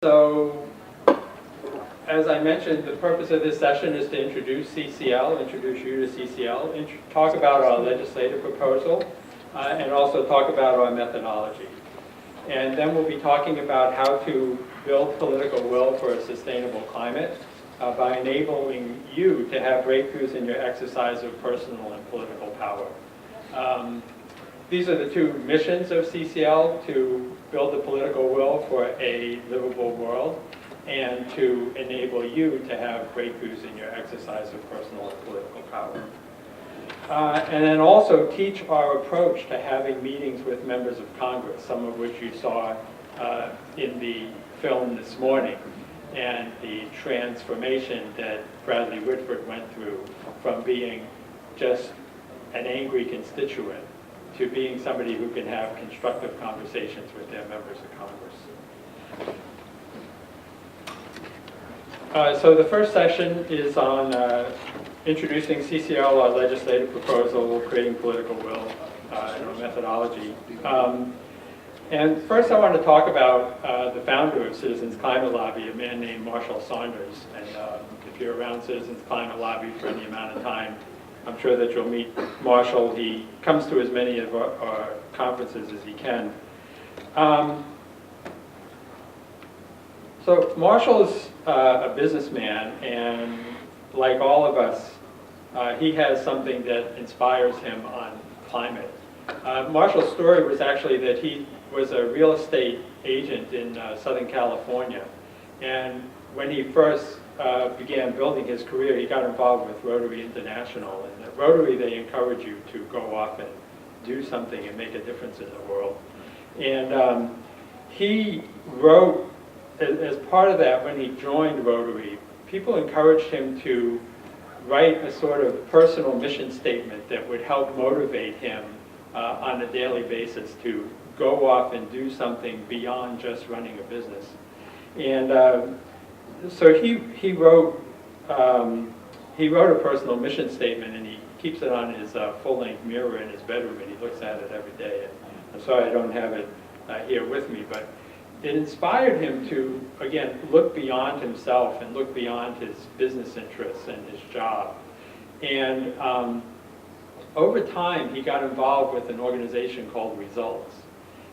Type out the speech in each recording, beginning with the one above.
So, as I mentioned, the purpose of this session is to introduce CCL, introduce you to CCL, talk about our legislative proposal, and also talk about our methodology. And then we'll be talking about how to build political will for a sustainable climate by enabling you to have breakthroughs in your exercise of personal and political power. These are the two missions of CCL: to build the political will for a livable world and to enable you to have breakthroughs in your exercise of personal and political power. And then also teach our approach to having meetings with members of Congress, some of which you saw in the film this morning, and the transformation that Bradley Whitford went through from being just an angry constituent to being somebody who can have constructive conversations with their members of Congress. So the first session is on introducing CCL, our legislative proposal, creating political will, and our methodology. And first I want to talk about the founder of Citizens Climate Lobby, a man named Marshall Saunders. And if you're around Citizens Climate Lobby for any amount of time, I'm sure that you'll meet Marshall. He comes to as many of our conferences as he can. So Marshall's a businessman, and like all of us, he has something that inspires him on climate. Marshall's story was actually that he was a real estate agent in Southern California, and when he first began building his career, he got involved with Rotary International. And at Rotary, they encourage you to go off and do something and make a difference in the world. And he wrote, as part of that, when he joined Rotary, people encouraged him to write a sort of personal mission statement that would help motivate him on a daily basis to go off and do something beyond just running a business. And so he wrote a personal mission statement, and he keeps it on his full-length mirror in his bedroom, and he looks at it every day. And I'm sorry I don't have it here with me, but it inspired him to, again, look beyond himself and look beyond his business interests and his job. And over time, he got involved with an organization called Results.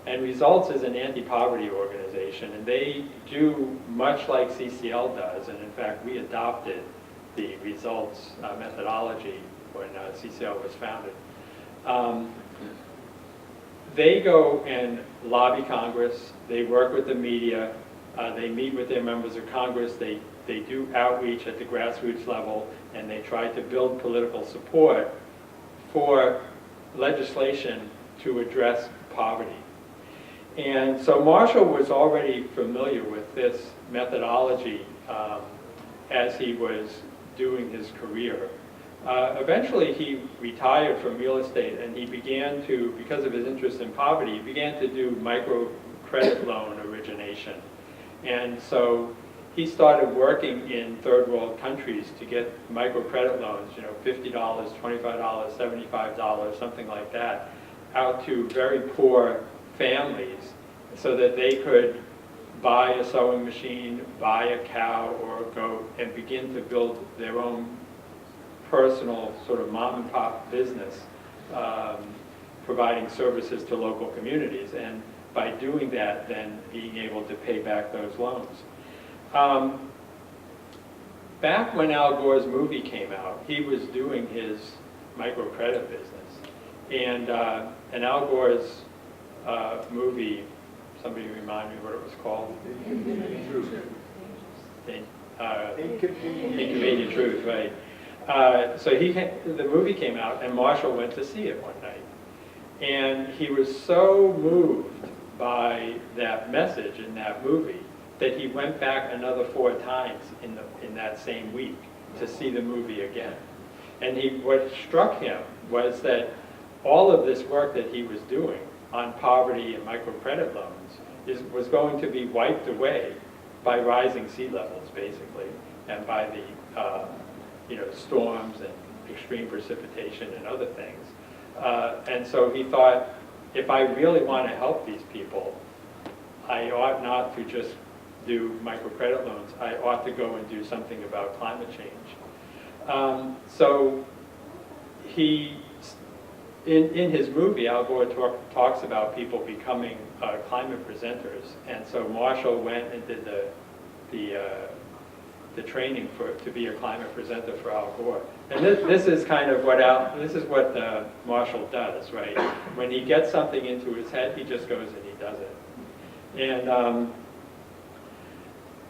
And Results is an anti-poverty organization, and they do much like CCL does, and in fact we adopted the Results methodology when CCL was founded. They go and lobby Congress, they work with the media, they meet with their members of Congress, they do outreach at the grassroots level, and they try to build political support for legislation to address poverty. And so Marshall was already familiar with this methodology as he was doing his career. Eventually he retired from real estate, and he began to, because of his interest in poverty, he began to do microcredit loan origination. And so he started working in third world countries to get microcredit loans, $50, $25, $75, something like that, out to very poor families so that they could buy a sewing machine, buy a cow or a goat, and begin to build their own personal sort of mom and pop business, providing services to local communities, and by doing that then being able to pay back those loans. Back when Al Gore's movie came out, he was doing his microcredit business, and Al Gore's movie, somebody remind me what it was called? Inconvenient Truth, right. So the movie came out, and Marshall went to see it one night. And he was so moved by that message in that movie that he went back another 4 times in that same week to see the movie again. And what struck him was that all of this work that he was doing on poverty and microcredit loans was going to be wiped away by rising sea levels, basically, and by the storms and extreme precipitation and other things. And so he thought, if I really want to help these people, I ought not to just do microcredit loans, I ought to go and do something about climate change. So he, in his movie, Al Gore talks about people becoming climate presenters, and so Marshall went and did the training to be a climate presenter for Al Gore. And this is kind of what Marshall does, right? When he gets something into his head, he just goes and he does it. And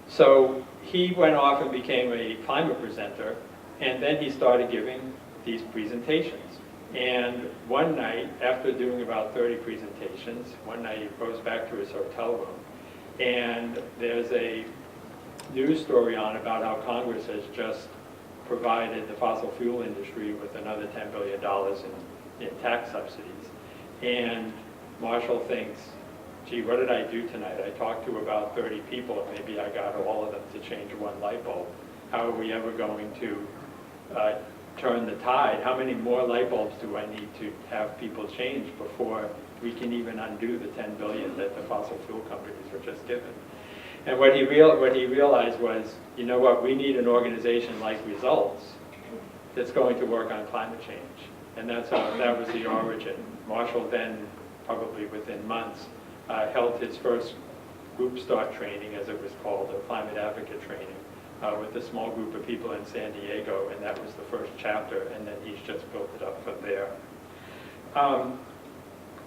so he went off and became a climate presenter, and then he started giving these presentations. And one night, after doing about 30 presentations, one night he goes back to his hotel room, and there's a news story on about how Congress has just provided the fossil fuel industry with another $10 billion in tax subsidies. And Marshall thinks, gee, what did I do tonight? I talked to about 30 people, and maybe I got all of them to change one light bulb. How are we ever going to turn the tide? How many more light bulbs do I need to have people change before we can even undo the $10 billion that the fossil fuel companies were just given? And what he realized was, you know what, we need an organization like Results that's going to work on climate change. And that was the origin. Marshall then, probably within months, held his first group start training, as it was called, or climate advocate training, with a small group of people in San Diego, and that was the first chapter, and then he's just built it up from there.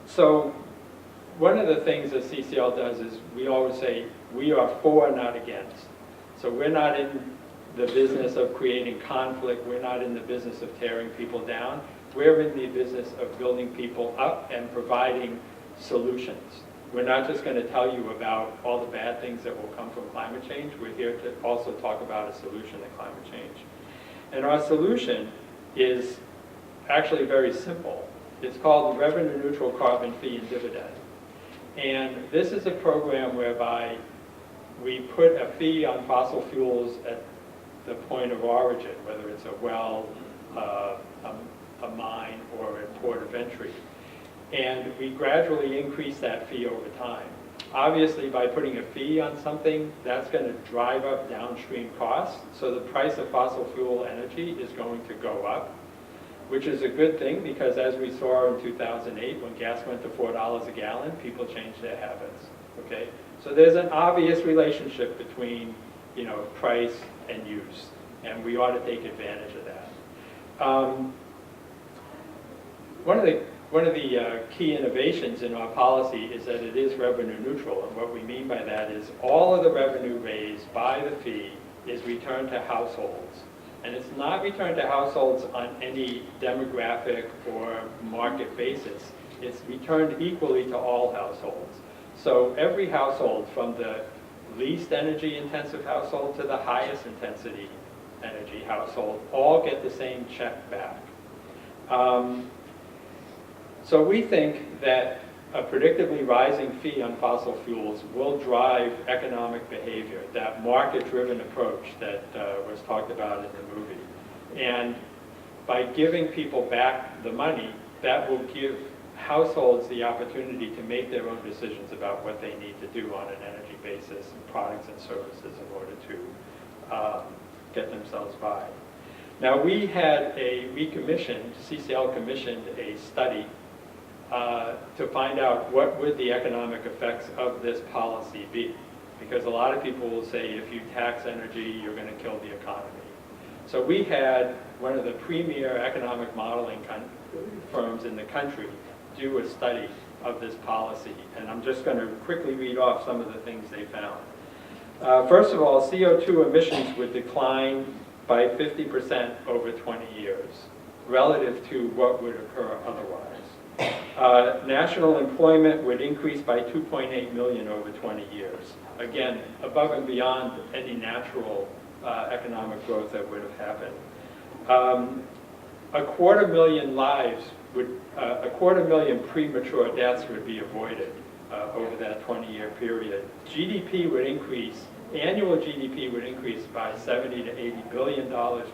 So one of the things that CCL does is we always say, we are for, not against. So we're not in the business of creating conflict. We're not in the business of tearing people down. We're in the business of building people up and providing solutions. We're not just going to tell you about all the bad things that will come from climate change. We're here to also talk about a solution to climate change. And our solution is actually very simple. It's called the Revenue Neutral Carbon Fee and Dividend. And this is a program whereby we put a fee on fossil fuels at the point of origin, whether it's a well, a mine, or a port of entry. And we gradually increase that fee over time. Obviously, by putting a fee on something, that's going to drive up downstream costs. So the price of fossil fuel energy is going to go up, which is a good thing, because as we saw in 2008, when gas went to $4 a gallon, people changed their habits. Okay? So there's an obvious relationship between, price and use, and we ought to take advantage of that. One of the key innovations in our policy is that it is revenue neutral, and what we mean by that is all of the revenue raised by the fee is returned to households. And it's not returned to households on any demographic or market basis. It's returned equally to all households. So every household, from the least energy intensive household to the highest intensity energy household, all get the same check back. So we think that a predictably rising fee on fossil fuels will drive economic behavior, that market-driven approach that was talked about in the movie. And by giving people back the money, that will give households the opportunity to make their own decisions about what they need to do on an energy basis and products and services in order to get themselves by. Now we commissioned, CCL commissioned a study to find out what would the economic effects of this policy be. Because a lot of people will say if you tax energy, you're going to kill the economy. So we had one of the premier economic modeling firms in the country do a study of this policy. And I'm just going to quickly read off some of the things they found. First of all, CO2 emissions would decline by 50% over 20 years, relative to what would occur otherwise. National employment would increase by 2.8 million over 20 years. Again, above and beyond any natural economic growth that would have happened. 250,000 lives would, 250,000 premature deaths would be avoided over that 20-year period. GDP would increase, annual GDP would increase by $70 to $80 billion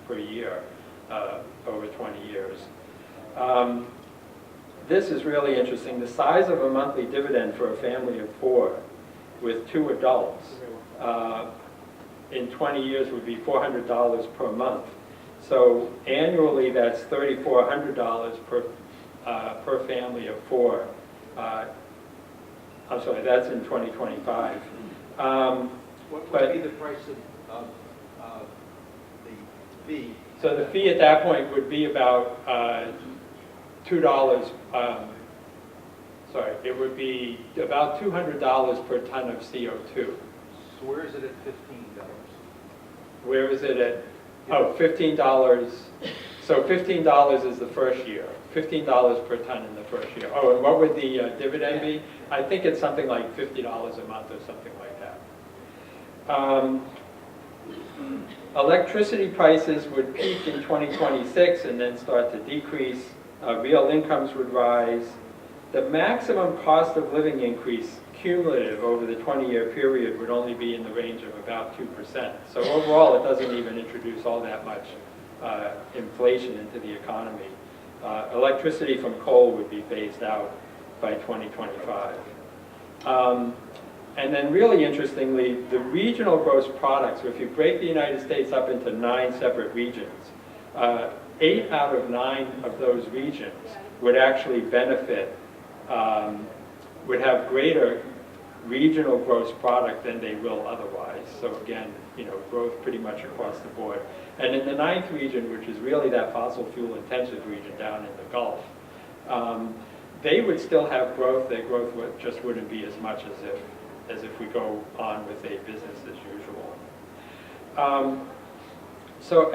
per year over 20 years. This is really interesting. The size of a monthly dividend for a family of 4 with 2 adults in 20 years would be $400 per month. So annually, that's $3,400 per family of 4. I'm sorry, that's in 2025. What would be the price of the fee? So the fee at that point would be about $2. Sorry, it would be about $200 per ton of CO2. So where is it at $15? Where is it at? Oh, $15. So $15 is the first year. $15 per ton in the first year. Oh, and what would the dividend be? I think it's something like $50 a month or something like that. Electricity prices would peak in 2026 and then start to decrease. Real incomes would rise. The maximum cost of living increase cumulative over the 20-year period would only be in the range of about 2%. So overall, it doesn't even introduce all that much inflation into the economy. Electricity from coal would be phased out by 2025. And then really interestingly, the regional gross product, so if you break the United States up into 9 separate regions, 8 out of 9 of those regions would actually benefit, would have greater regional gross product than they will otherwise. So again, growth pretty much across the board. And in the 9th region, which is really that fossil fuel intensive region down in the Gulf, they would still have growth. Their growth just wouldn't be as much as if we go on with a business as usual. So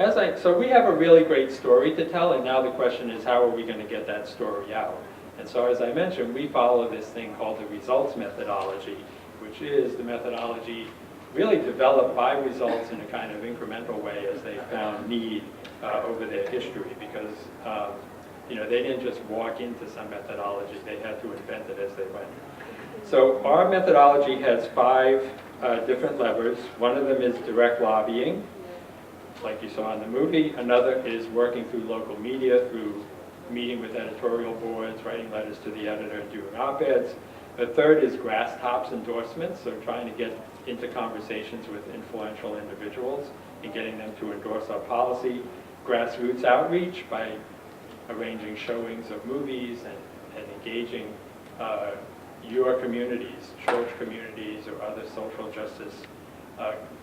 we have a really great story to tell, and now the question is, how are we going to get that story out? And so as I mentioned, we follow this thing called the results methodology, which is the methodology really developed by results in a kind of incremental way as they found need over their history, because they didn't just walk into some methodology, they had to invent it as they went. So our methodology has 5 different levers. One of them is direct lobbying, like you saw in the movie. Another is working through local media, through meeting with editorial boards, writing letters to the editor, and doing op-eds. The third is grass tops endorsements, so trying to get into conversations with influential individuals and getting them to endorse our policy. Grassroots outreach by arranging showings of movies and engaging your communities, church communities, or other social justice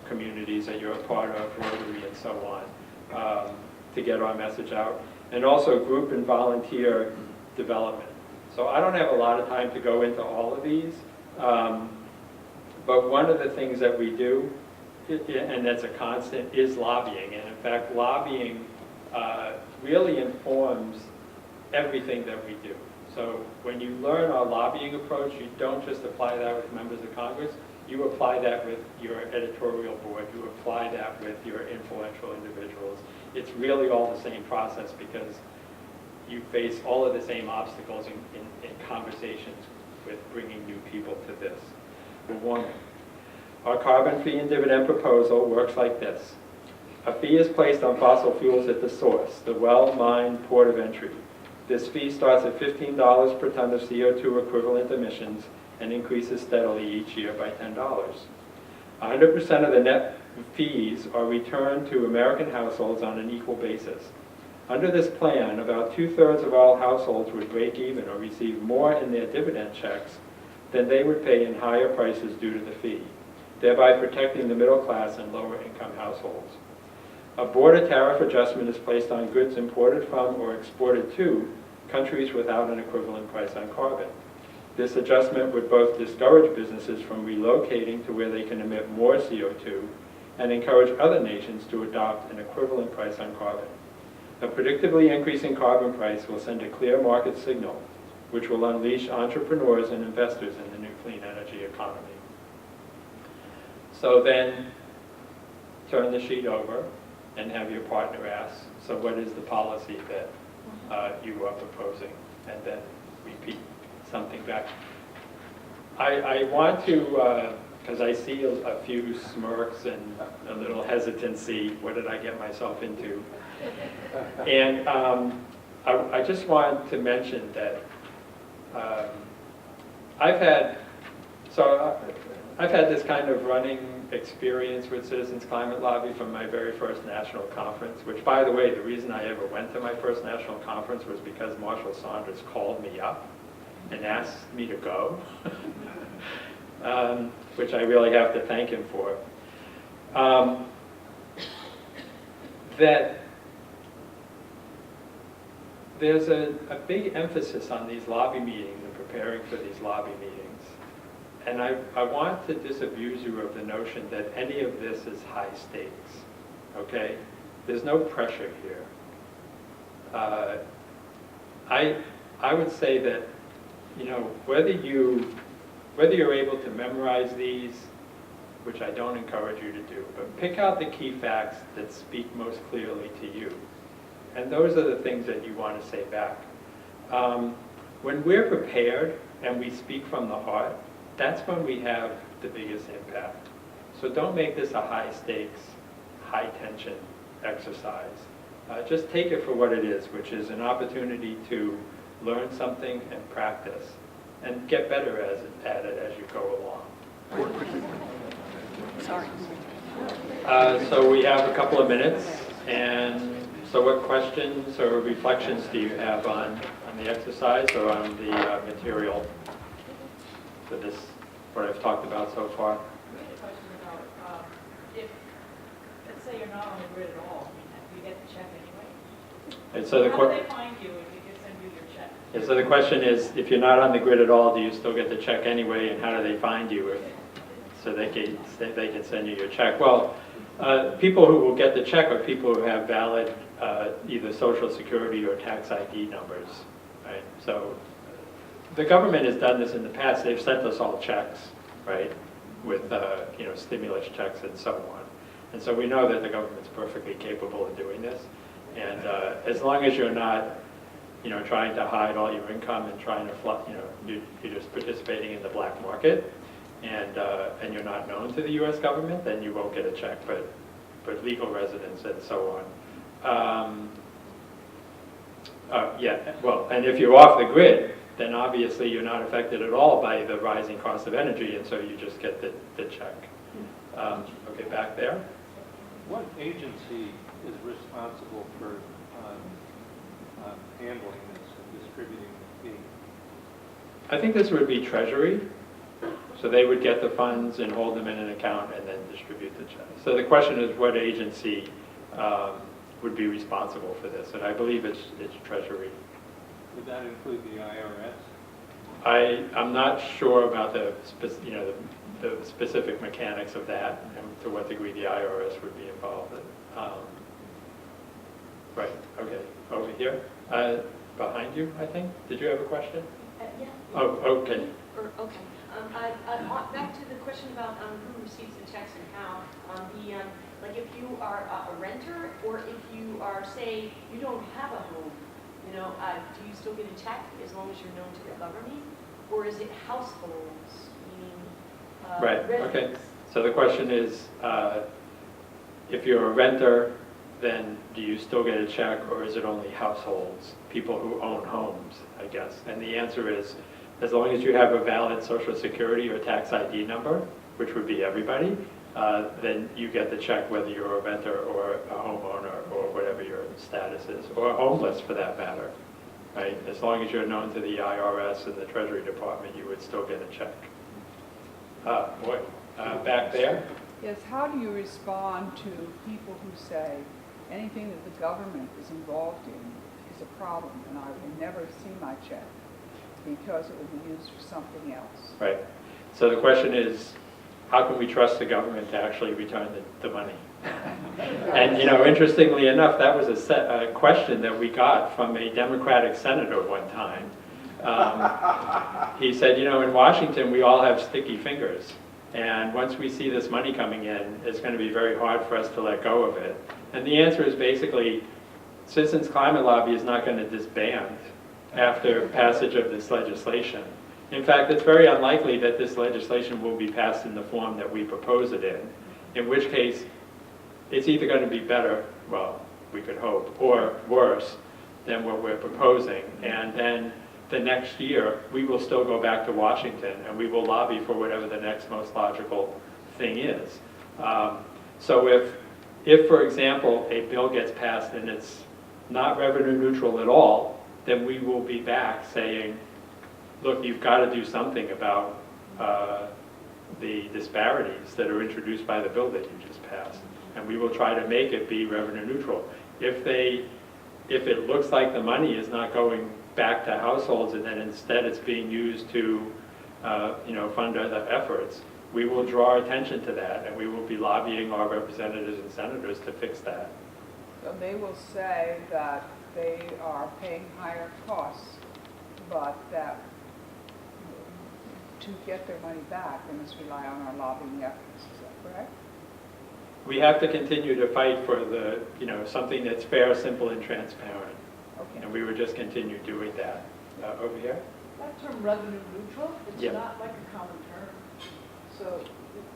communities that you're a part of, Rotary and so on, to get our message out. And also group and volunteer development. So I don't have a lot of time to go into all of these, but one of the things that we do, and that's a constant, is lobbying. And in fact, lobbying really informs everything that we do. So when you learn our lobbying approach, you don't just apply that with members of Congress, you apply that with your editorial board, you apply that with your influential individuals. It's really all the same process because you face all of the same obstacles in conversations with bringing new people to this. Warning. Our carbon fee and dividend proposal works like this. A fee is placed on fossil fuels at the source, the well, mine, port of entry. This fee starts at $15 per ton of CO2 equivalent emissions and increases steadily each year by $10. 100% of the net fees are returned to American households on an equal basis. Under this plan, about 2/3 of all households would break even or receive more in their dividend checks than they would pay in higher prices due to the fee, thereby protecting the middle class and lower income households. A border tariff adjustment is placed on goods imported from or exported to countries without an equivalent price on carbon. This adjustment would both discourage businesses from relocating to where they can emit more CO2 and encourage other nations to adopt an equivalent price on carbon. A predictably increasing carbon price will send a clear market signal, which will unleash entrepreneurs and investors in the new clean energy economy. So then, turn the sheet over and have your partner ask, so what is the policy that you are proposing? And then repeat something back. I want to, because I see a few smirks and a little hesitancy, what did I get myself into? And I just want to mention that I've had this kind of running experience with Citizens Climate Lobby from my very first national conference, which, by the way, the reason I ever went to my first national conference was because Marshall Saunders called me up and asked me to go, which I really have to thank him for. That there's a big emphasis on these lobby meetings and preparing for these lobby meetings. And I want to disabuse you of the notion that any of this is high stakes, okay? There's no pressure here. I would say that, you know, whether you're able to memorize these, which I don't encourage you to do, but pick out the key facts that speak most clearly to you. And those are the things that you want to say back. When we're prepared and we speak from the heart, that's when we have the biggest impact. So don't make this a high stakes, high tension exercise. Just take it for what it is, which is an opportunity to learn something and practice and get better at it as you go along. Sorry. So we have a couple of minutes, and so what questions or reflections do you have on the exercise or on the material for this, what I've talked about so far? I have a question about if, let's say you're not on the grid at all, do you get the check anyway? And so How do they find you if they can send you your check? Yeah, so the question is, if you're not on the grid at all, do you still get the check anyway, and how do they find you so they can send you your check? Well, people who will get the check are people who have valid either Social Security or tax ID numbers, right? So the government has done this in the past. They've sent us all checks, right, with you know, stimulus checks and so on. And so we know that the government's perfectly capable of doing this. And as long as you're not, you know, trying to hide all your income and trying to, you know, you're just participating in the black market, and you're not known to the U.S. government, then you won't get a check. But legal residents and so on. Yeah, well, and if you're off the grid, then obviously you're not affected at all by the rising cost of energy, and so you just get the check. Okay, back there. What agency is responsible for handling this and distributing the fee? I think this would be Treasury. So they would get the funds and hold them in an account and then distribute the check. So the question is, what agency would be responsible for this? And I believe it's Treasury. Would that include the IRS? I'm not sure about the specific mechanics of that and to what degree the IRS would be involved. Right. Okay. Over here, behind you, I think. Did you have a question? Yeah. Oh, okay. Okay. Back to the question about who receives the checks and how. Like if you are a renter, or if you are, say, you don't have a home, you know, do you still get a check as long as you're known to the government? Or is it households, meaning Right. residents? Okay. So the question is, if you're a renter, then do you still get a check, or is it only households, people who own homes, I guess? And the answer is, as long as you have a valid Social Security or tax ID number, which would be everybody, then you get the check whether you're a renter or a homeowner or whatever your status is, or homeless for that matter, right? As long as you're known to the IRS and the Treasury Department, you would still get a check. Back there? Yes, how do you respond to people who say anything that the government is involved in is a problem and I will never see my check because it will be used for something else? Right. So the question is, how can we trust the government to actually return the money? And, you know, interestingly enough, that was a question that we got from a Democratic senator one time. He said, you know, in Washington, we all have sticky fingers. And once we see this money coming in, it's going to be very hard for us to let go of it. And the answer is basically, Citizens Climate Lobby is not going to disband after passage of this legislation. In fact, it's very unlikely that this legislation will be passed in the form that we propose it in which case it's either going to be better, well, we could hope, or worse than what we're proposing. And then the next year, we will still go back to Washington and we will lobby for whatever the next most logical thing is. So if, for example, a bill gets passed and it's not revenue neutral at all, then we will be back saying, look, you've got to do something about the disparities that are introduced by the bill that you just passed. And we will try to make it be revenue neutral. If it looks like the money is not going back to households and then instead it's being used to fund other efforts, we will draw attention to that and we will be lobbying our representatives and senators to fix that. So they will say that they are paying higher costs, but that to get their money back, they must rely on our lobbying efforts. Is that correct? We have to continue to fight for something that's fair, simple, and transparent. Okay. And we would just continue doing that. Over here? That term revenue neutral, it's Yeah. not like a common term. So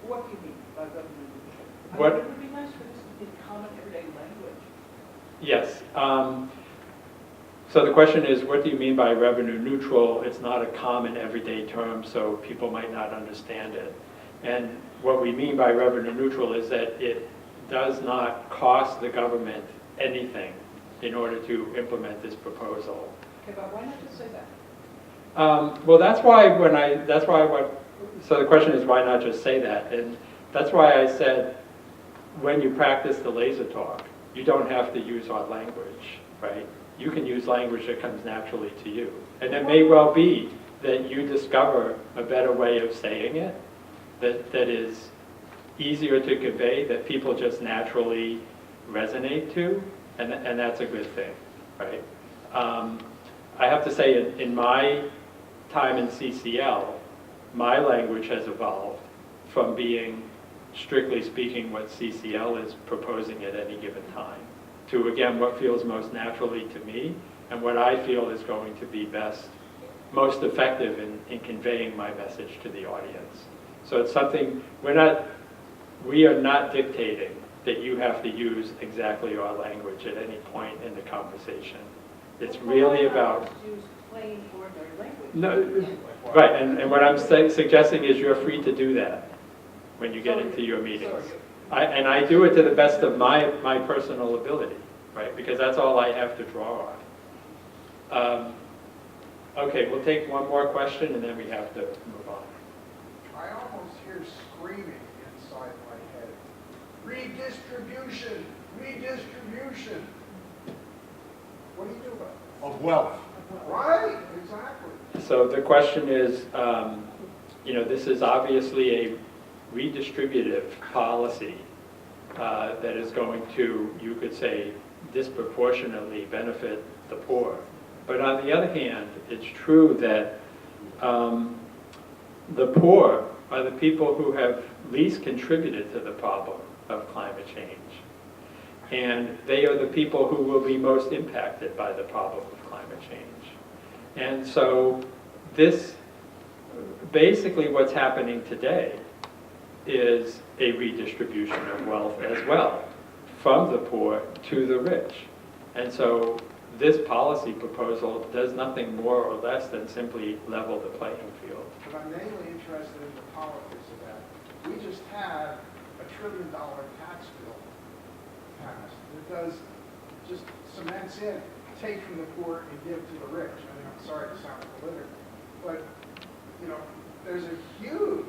what do you mean by revenue neutral? What- It would be nice for this to be common everyday language. Yes. So the question is, what do you mean by revenue neutral? It's not a common everyday term, so people might not understand it. And what we mean by revenue neutral is that it does not cost the government anything in order to implement this proposal. Okay, but why not just say that? Well, so the question is, why not just say that? And that's why I said, when you practice the laser talk, you don't have to use our language, right? You can use language that comes naturally to you. And it may well be that you discover a better way of saying it that is easier to convey, that people just naturally resonate to, and that's a good thing, right? I have to say, in my time in CCL, my language has evolved from being, strictly speaking, what CCL is proposing at any given time, to, again, what feels most naturally to me, and what I feel is going to be most effective in conveying my message to the audience. So it's something, we are not dictating that you have to use exactly our language at any point in the conversation. It's really about... Just use plain, ordinary language. No, right, and what I'm suggesting is you're free to do that when you get into your meetings. And I do it to the best of my personal ability, right, because that's all I have to draw on. Okay, we'll take one more question and then we have to move on. I almost hear screaming inside my head. Redistribution, redistribution. What do you do about it? Of wealth. Right, exactly. So the question is, this is obviously a redistributive policy that is going to, you could say, disproportionately benefit the poor. But on the other hand, it's true that the poor are the people who have least contributed to the problem of climate change. And they are the people who will be most impacted by the problem of climate change. And so basically what's happening today is a redistribution of wealth as well, from the poor to the rich. And so this policy proposal does nothing more or less than simply level the playing field. But I'm mainly interested in the politics of that. We just had a $1 trillion tax bill passed. It does just cements in, take from the poor and give to the rich. I mean, I'm sorry to sound political, but there's a huge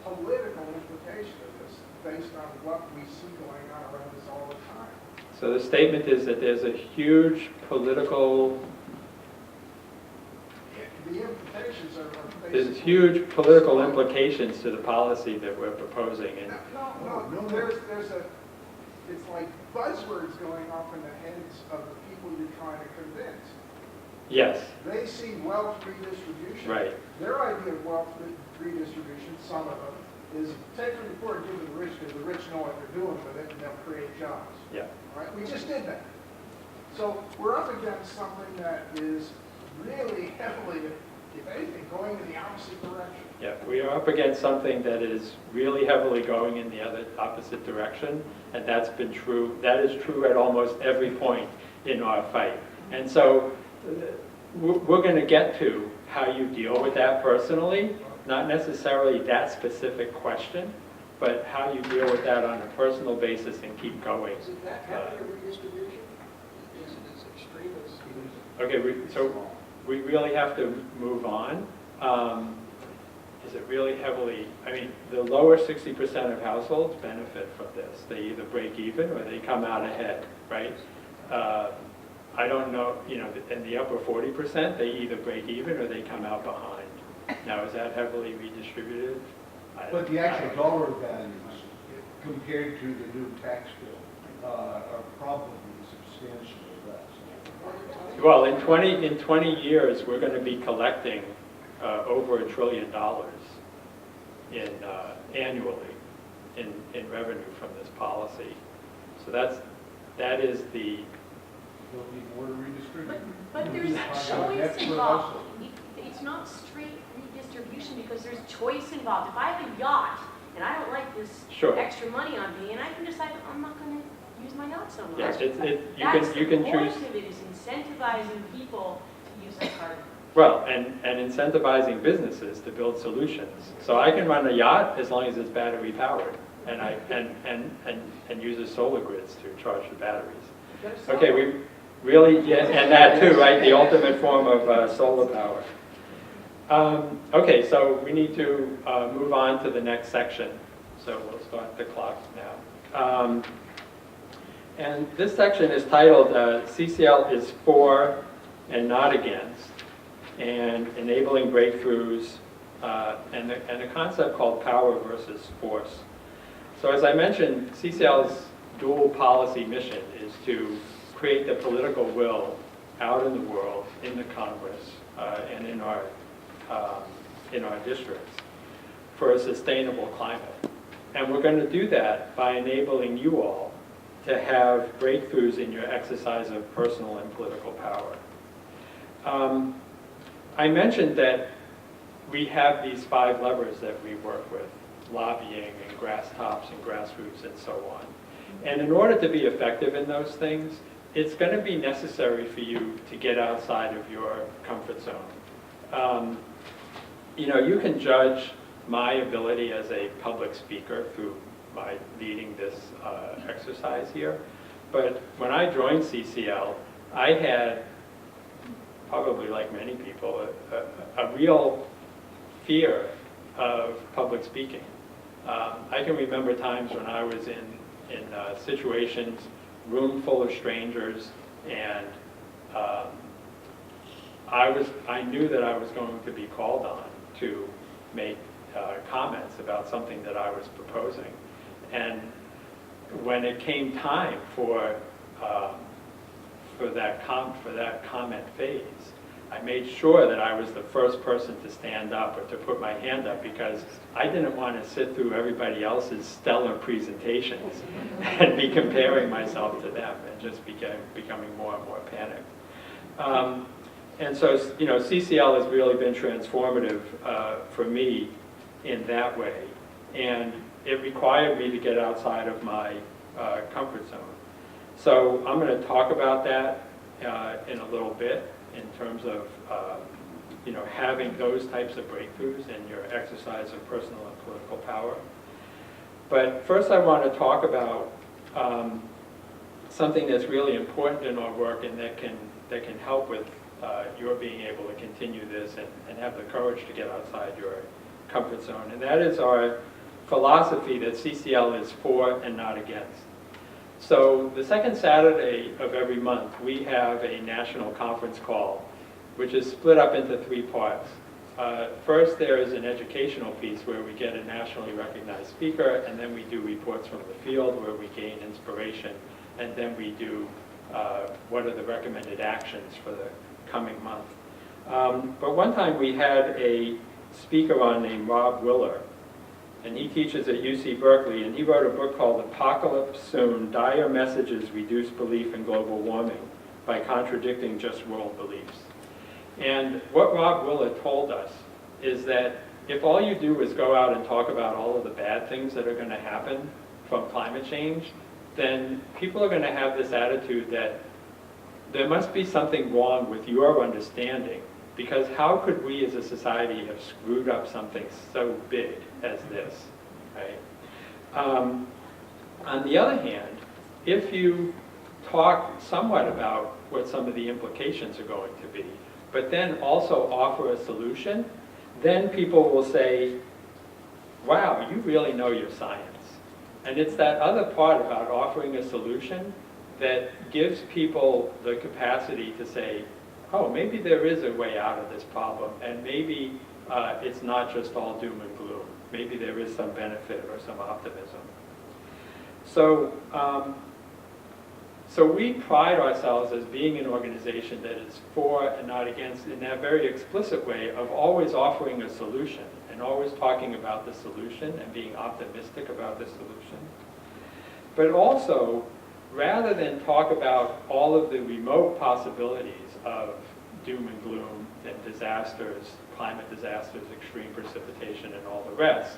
political implication of this based on what we see going on around us all the time. So the statement is that there's a huge political, The implications are there's basically... huge political implications to the policy that we're proposing. And No, there's it's like buzzwords going off in the heads of the people you're trying to convince. yes, They see wealth redistribution. right. Their idea of wealth redistribution, some of them, is take from the poor and give to the rich because the rich know what they're doing with it and they'll create jobs. Yeah. Right? We just did that. So we're up against something that is really heavily, if anything, going in the opposite direction. Yeah, we are up against something that is really heavily going in the opposite direction, and that's been true. That is true at almost every point in our fight. And so we're going to get to how you deal with that personally, not necessarily that specific question, but how you deal with that on a personal basis and keep going. Is it that heavy a redistribution? Is it as extreme as? Okay, so we really have to move on. Is it really heavily, I mean, the lower 60% of households benefit from this. They either break even or they come out ahead, right? I don't know, you know, in the upper 40%, they either break even or they come out behind. Now, is that heavily redistributed? But the actual dollar values compared to the new tax bill are probably substantially less. Well, in 20 years, we're going to be collecting over $1 trillion annually in revenue from this policy. So that is the. There'll be more to redistribute. But there's choice involved. It's not straight redistribution because there's choice involved. If I have a yacht and I don't like this Sure. extra money on me, and I can decide I'm not going to use my yacht so much. Yes, you That's can choose. the point of it, is incentivizing people to use their card. Well, and incentivizing businesses to build solutions. So I can run a yacht as long as it's battery powered, and I and uses solar grids to charge the batteries. Okay, we really, yeah, and that too, right? The ultimate form of solar power. Okay, so we need to move on to the next section. So we'll start the clock now. And this section is titled CCL is for and not against, and enabling breakthroughs, and a concept called power versus force. So as I mentioned, CCL's dual policy mission is to create the political will out in the world, in the Congress, and in our districts for a sustainable climate. And we're going to do that by enabling you all to have breakthroughs in your exercise of personal and political power. I mentioned that we have these 5 levers that we work with: lobbying and grass tops and grassroots and so on. And in order to be effective in those things, it's going to be necessary for you to get outside of your comfort zone. You know, you can judge my ability as a public speaker through my leading this exercise here. But when I joined CCL, I had, probably like many people, a real fear of public speaking. I can remember times when I was in situations, room full of strangers, and I knew that I was going to be called on to make comments about something that I was proposing. And when it came time for that comment phase, I made sure that I was the first person to stand up or to put my hand up, because I didn't want to sit through everybody else's stellar presentations and be comparing myself to them, and just becoming more and more panicked. And so, you know, CCL has really been transformative for me in that way. And it required me to get outside of my comfort zone. So I'm going to talk about that in a little bit, in terms of you know, having those types of breakthroughs in your exercise of personal and political power. But first I want to talk about something that's really important in our work, and that can help with your being able to continue this and have the courage to get outside your comfort zone. And that is our philosophy that CCL is for and not against. So the second Saturday of every month, we have a national conference call, which is split up into 3 parts. First, there is an educational piece where we get a nationally recognized speaker, and then we do reports from the field where we gain inspiration, and then we do what are the recommended actions for the coming month. But one time we had a speaker on named Rob Willer, and he teaches at UC Berkeley, and he wrote a book called Apocalypse Soon: Dire Messages Reduce Belief in Global Warming by Contradicting Just World Beliefs. And what Rob Willer told us is that if all you do is go out and talk about all of the bad things that are going to happen from climate change, then people are going to have this attitude that there must be something wrong with your understanding, because how could we as a society have screwed up something so big as this, right? On the other hand, if you talk somewhat about what some of the implications are going to be, but then also offer a solution, then people will say, wow, you really know your science. And it's that other part about offering a solution that gives people the capacity to say, oh, maybe there is a way out of this problem, and maybe it's not just all doom and gloom. Maybe there is some benefit or some optimism. So, so we pride ourselves as being an organization that is for and not against in that very explicit way of always offering a solution and always talking about the solution and being optimistic about the solution. But also, rather than talk about all of the remote possibilities of doom and gloom and disasters, climate disasters, extreme precipitation, and all the rest,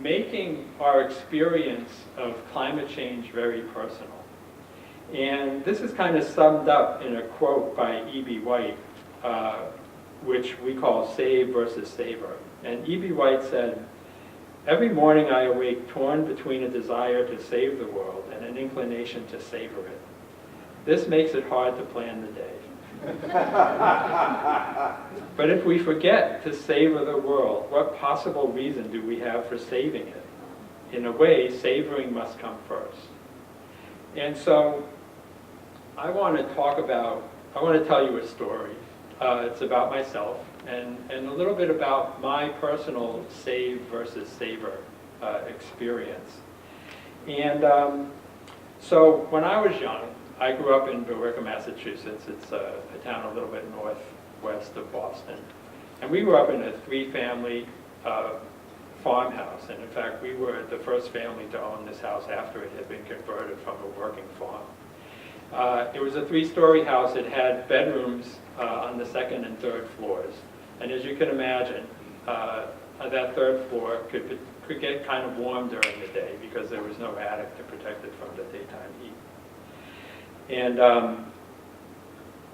making our experience of climate change very personal. And this is kind of summed up in a quote by E.B. White, which we call Save versus Savor. And E.B. White said, "Every morning I awake torn between a desire to save the world and an inclination to savor it. This makes it hard to plan the day. But if we forget to savor the world, what possible reason do we have for saving it? In a way, savoring must come first." And so I want to tell you a story. It's about myself and a little bit about my personal save versus savor experience. And so when I was young, I grew up in Billerica, Massachusetts. It's a town a little bit northwest of Boston. And we grew up in a three-family farmhouse. And in fact, we were the first family to own this house after it had been converted from a working farm. It was a three-story house. It had bedrooms on the second and third floors. And as you can imagine, that third floor could get kind of warm during the day because there was no attic to protect it from the daytime heat. And,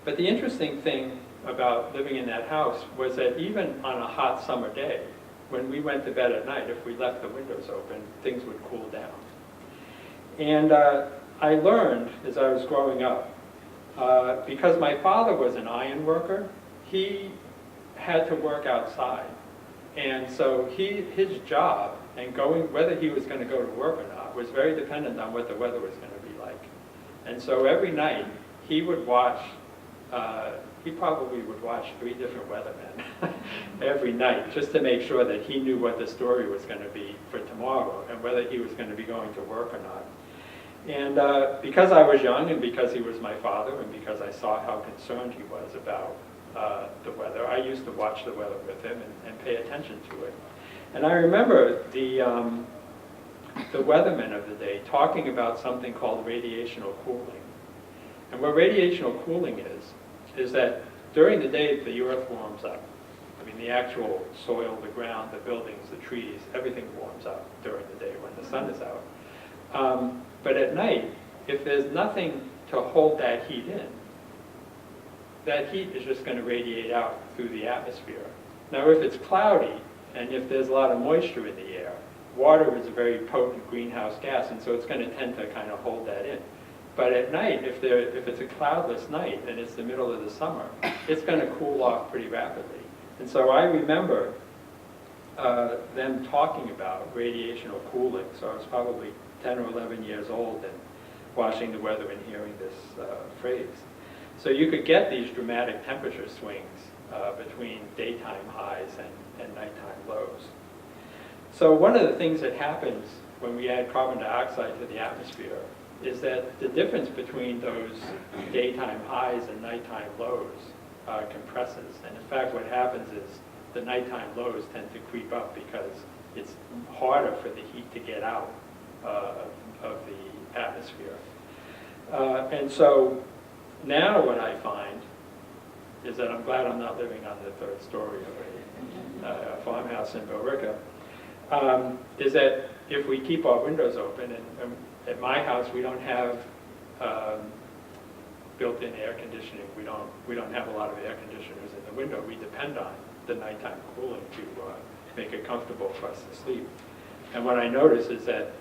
but the interesting thing about living in that house was that even on a hot summer day, when we went to bed at night, if we left the windows open, things would cool down. And I learned as I was growing up, because my father was an iron worker, he had to work outside. And so his job and whether he was going to go to work or not was very dependent on what the weather was going to be like. And so every night he would watch, he probably would watch 3 different weathermen every night just to make sure that he knew what the story was going to be for tomorrow and whether he was going to be going to work or not. And because I was young and because he was my father and because I saw how concerned he was about the weather, I used to watch the weather with him and pay attention to it. And I remember the weatherman of the day talking about something called radiational cooling. And what radiational cooling is that during the day the earth warms up. I mean, the actual soil, the ground, the buildings, the trees, everything warms up during the day when the sun is out. But at night, if there's nothing to hold that heat in, that heat is just going to radiate out through the atmosphere. Now, if it's cloudy and if there's a lot of moisture in the air, water is a very potent greenhouse gas, and so it's going to tend to kind of hold that in. But at night, if it's a cloudless night and it's the middle of the summer, it's going to cool off pretty rapidly. And so I remember them talking about radiational cooling. So I was probably 10 or 11 years old and watching the weather and hearing this phrase. So you could get these dramatic temperature swings between daytime highs and nighttime lows. So one of the things that happens when we add carbon dioxide to the atmosphere is that the difference between those daytime highs and nighttime lows compresses. And in fact, what happens is the nighttime lows tend to creep up because it's harder for the heat to get out of the atmosphere. And so now what I find is that I'm glad I'm not living on the third story of a farmhouse in Billerica, is that if we keep our windows open, and at my house we don't have built-in air conditioning. We don't have a lot of air conditioners in the window. We depend on the nighttime cooling to make it comfortable for us to sleep. And what I notice is that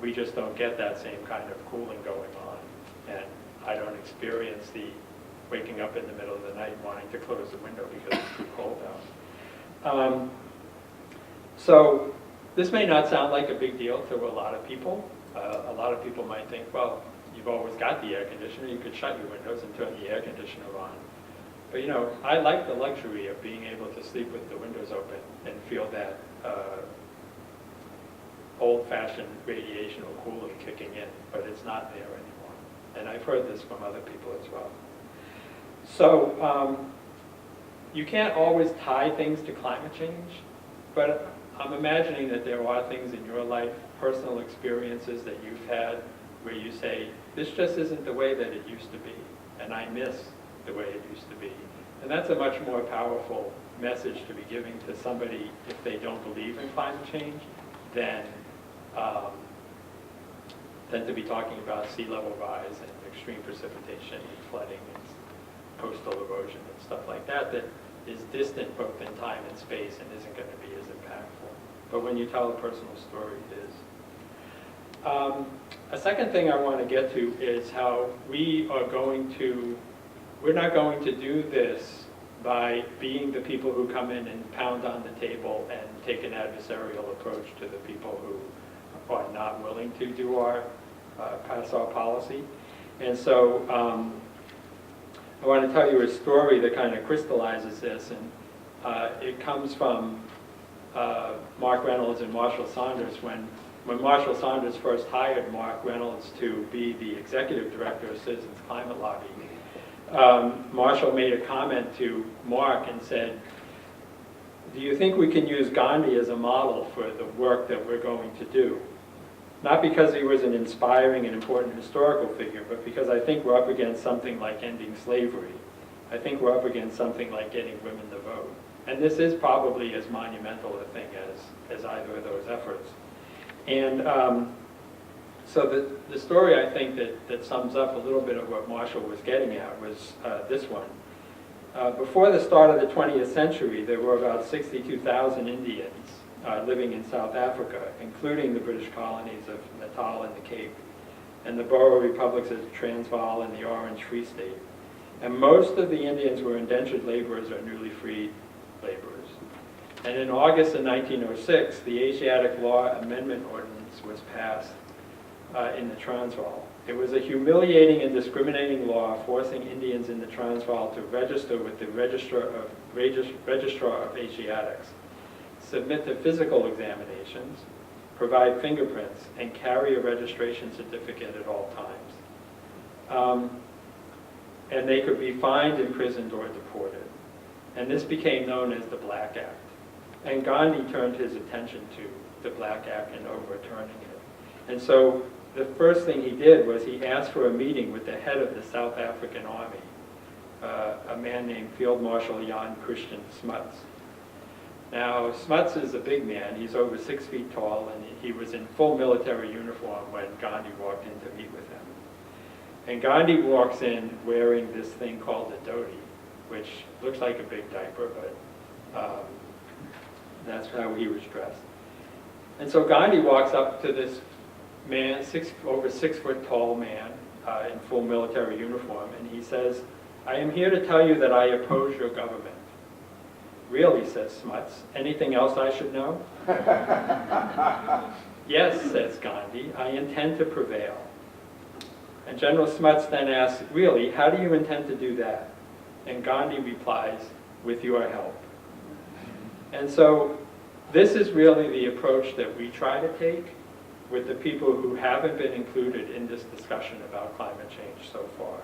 we just don't get that same kind of cooling going on. And I don't experience the waking up in the middle of the night wanting to close the window because it's too cold out. So this may not sound like a big deal to a lot of people. A lot of people might think, well, you've always got the air conditioner, you could shut your windows and turn the air conditioner on. But you know, I like the luxury of being able to sleep with the windows open and feel that old-fashioned radiational cooling kicking in, but it's not there anymore. And I've heard this from other people as well. So you can't always tie things to climate change, but I'm imagining that there are things in your life, personal experiences that you've had, where you say, this just isn't the way that it used to be, and I miss the way it used to be. And that's a much more powerful message to be giving to somebody if they don't believe in climate change than to be talking about sea level rise and extreme precipitation and flooding and coastal erosion and stuff like that that is distant both in time and space and isn't going to be as impactful. But when you tell a personal story, it is. A second thing I want to get to is how we're not going to do this by being the people who come in and pound on the table and take an adversarial approach to the people who are not willing to do pass our policy. And so I want to tell you a story that kind of crystallizes this, and it comes from Mark Reynolds and Marshall Saunders. When Marshall Saunders first hired Mark Reynolds to be the executive director of Citizens Climate Lobby, Marshall made a comment to Mark and said, do you think we can use Gandhi as a model for the work that we're going to do? Not because he was an inspiring and important historical figure, but because I think we're up against something like ending slavery. I think we're up against something like getting women to vote. And this is probably as monumental a thing as either of those efforts. And so the story, I think, that sums up a little bit of what Marshall was getting at was this one. Before the start of the 20th century, there were about 62,000 Indians living in South Africa, including the British colonies of Natal and the Cape, and the borough republics of Transvaal and the Orange Free State. And most of the Indians were indentured laborers or newly freed laborers. And in August of 1906, the Asiatic Law Amendment Ordinance was passed in the Transvaal. It was a humiliating and discriminating law forcing Indians in the Transvaal to register with the Registrar of Asiatics, submit to physical examinations, provide fingerprints, and carry a registration certificate at all times. And they could be fined, imprisoned, or deported. And this became known as the Black Act. And Gandhi turned his attention to the Black Act and overturning it. And so the first thing he did was he asked for a meeting with the head of the South African Army, a man named Field Marshal Jan Christian Smuts. Now, Smuts is a big man. He's over 6 feet tall, and he was in full military uniform when Gandhi walked in to meet with him. And Gandhi walks in wearing this thing called a dhoti, which looks like a big diaper, but that's how he was dressed. And so Gandhi walks up to this man, over 6 foot tall man in full military uniform, and he says, I am here to tell you that I oppose your government. Really, says Smuts. Anything else I should know? Yes, says Gandhi, I intend to prevail. And General Smuts then asks, really, how do you intend to do that? And Gandhi replies, with your help. And so this is really the approach that we try to take with the people who haven't been included in this discussion about climate change so far.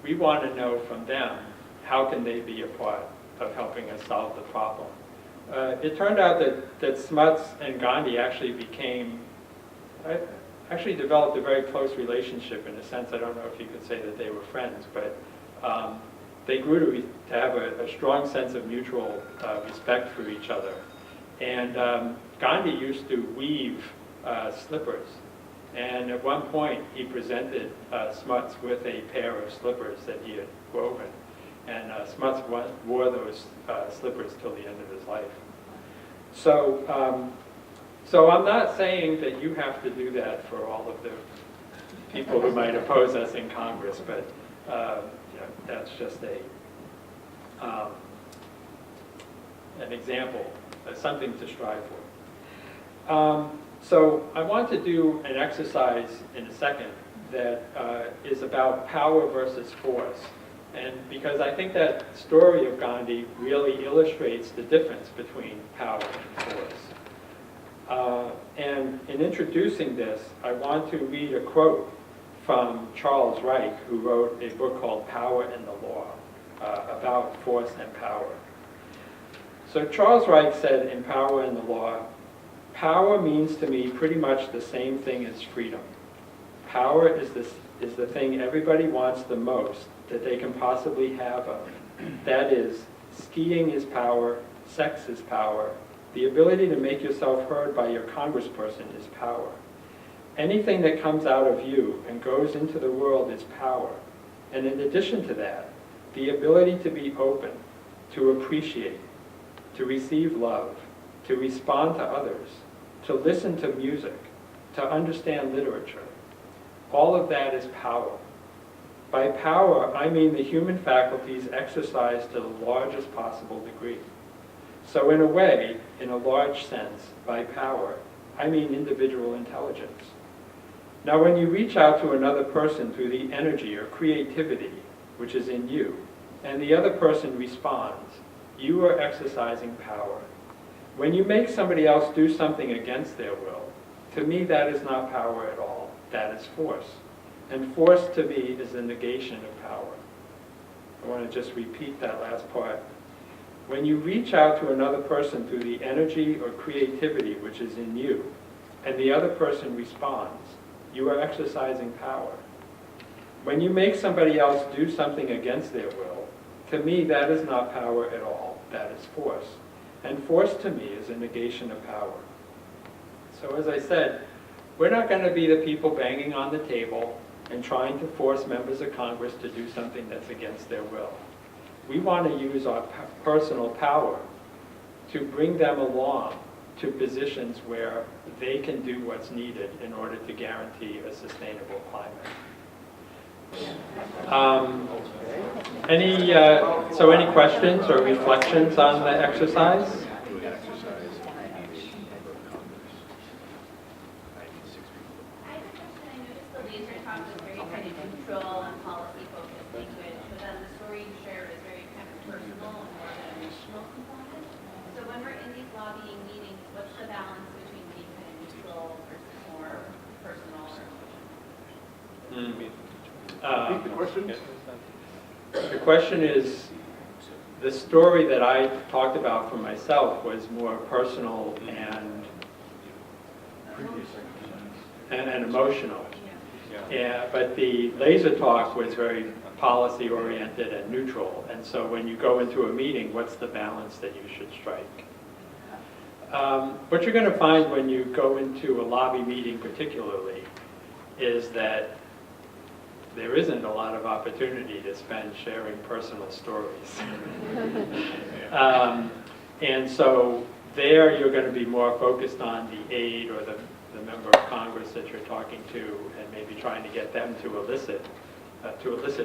We want to know from them, how can they be a part of helping us solve the problem? It turned out that Smuts and Gandhi actually developed a very close relationship in a sense. I don't know if you could say that they were friends, but they grew to have a strong sense of mutual respect for each other. And Gandhi used to weave slippers. And at one point, he presented Smuts with a pair of slippers that he had woven. And Smuts wore those slippers till the end of his life. So So I'm not saying that you have to do that for all of the people who might oppose us in Congress, but that's just an example, something to strive for. So I want to do an exercise in a second that is about power versus force. And because I think that story of Gandhi really illustrates the difference between power and force. And in introducing this, I want to read a quote from Charles Reich, who wrote a book called Power and the Law, about force and power. So Charles Reich said in Power and the Law, "Power means to me pretty much the same thing as freedom. Power is the thing everybody wants the most that they can possibly have of. That is, skiing is power, sex is power, the ability to make yourself heard by your congressperson is power. Anything that comes out of you and goes into the world is power. And in addition to that, the ability to be open, to appreciate, to receive love, to respond to others, to listen to music, to understand literature. All of that is power. By power, I mean the human faculties exercised to the largest possible degree. So in a way, in a large sense, by power, I mean individual intelligence. Now when you reach out to another person through the energy or creativity which is in you, and the other person responds, you are exercising power. When you make somebody else do something against their will, to me that is not power at all, that is force. And force to me is a negation of power. I want to just repeat that last part. When you reach out to another person through the energy or creativity which is in you, and the other person responds, you are exercising power. When you make somebody else do something against their will, to me that is not power at all, that is force. And force to me is a negation of power. So as I said, we're not going to be the people banging on the table and trying to force members of Congress to do something that's against their will. We want to use our personal power to bring them along to positions where they can do what's needed in order to guarantee a sustainable climate. Any questions or reflections on the exercise? Repeat the question. The question is, the story that I talked about for myself was more personal and emotional. Yeah, but the laser talk was very policy oriented and neutral. And so when you go into a meeting, what's the balance that you should strike? What you're going to find when you go into a lobby meeting particularly is that there isn't a lot of opportunity to spend sharing personal stories. And so there you're going to be more focused on the aide or the member of Congress that you're talking to and maybe trying to get them to elicit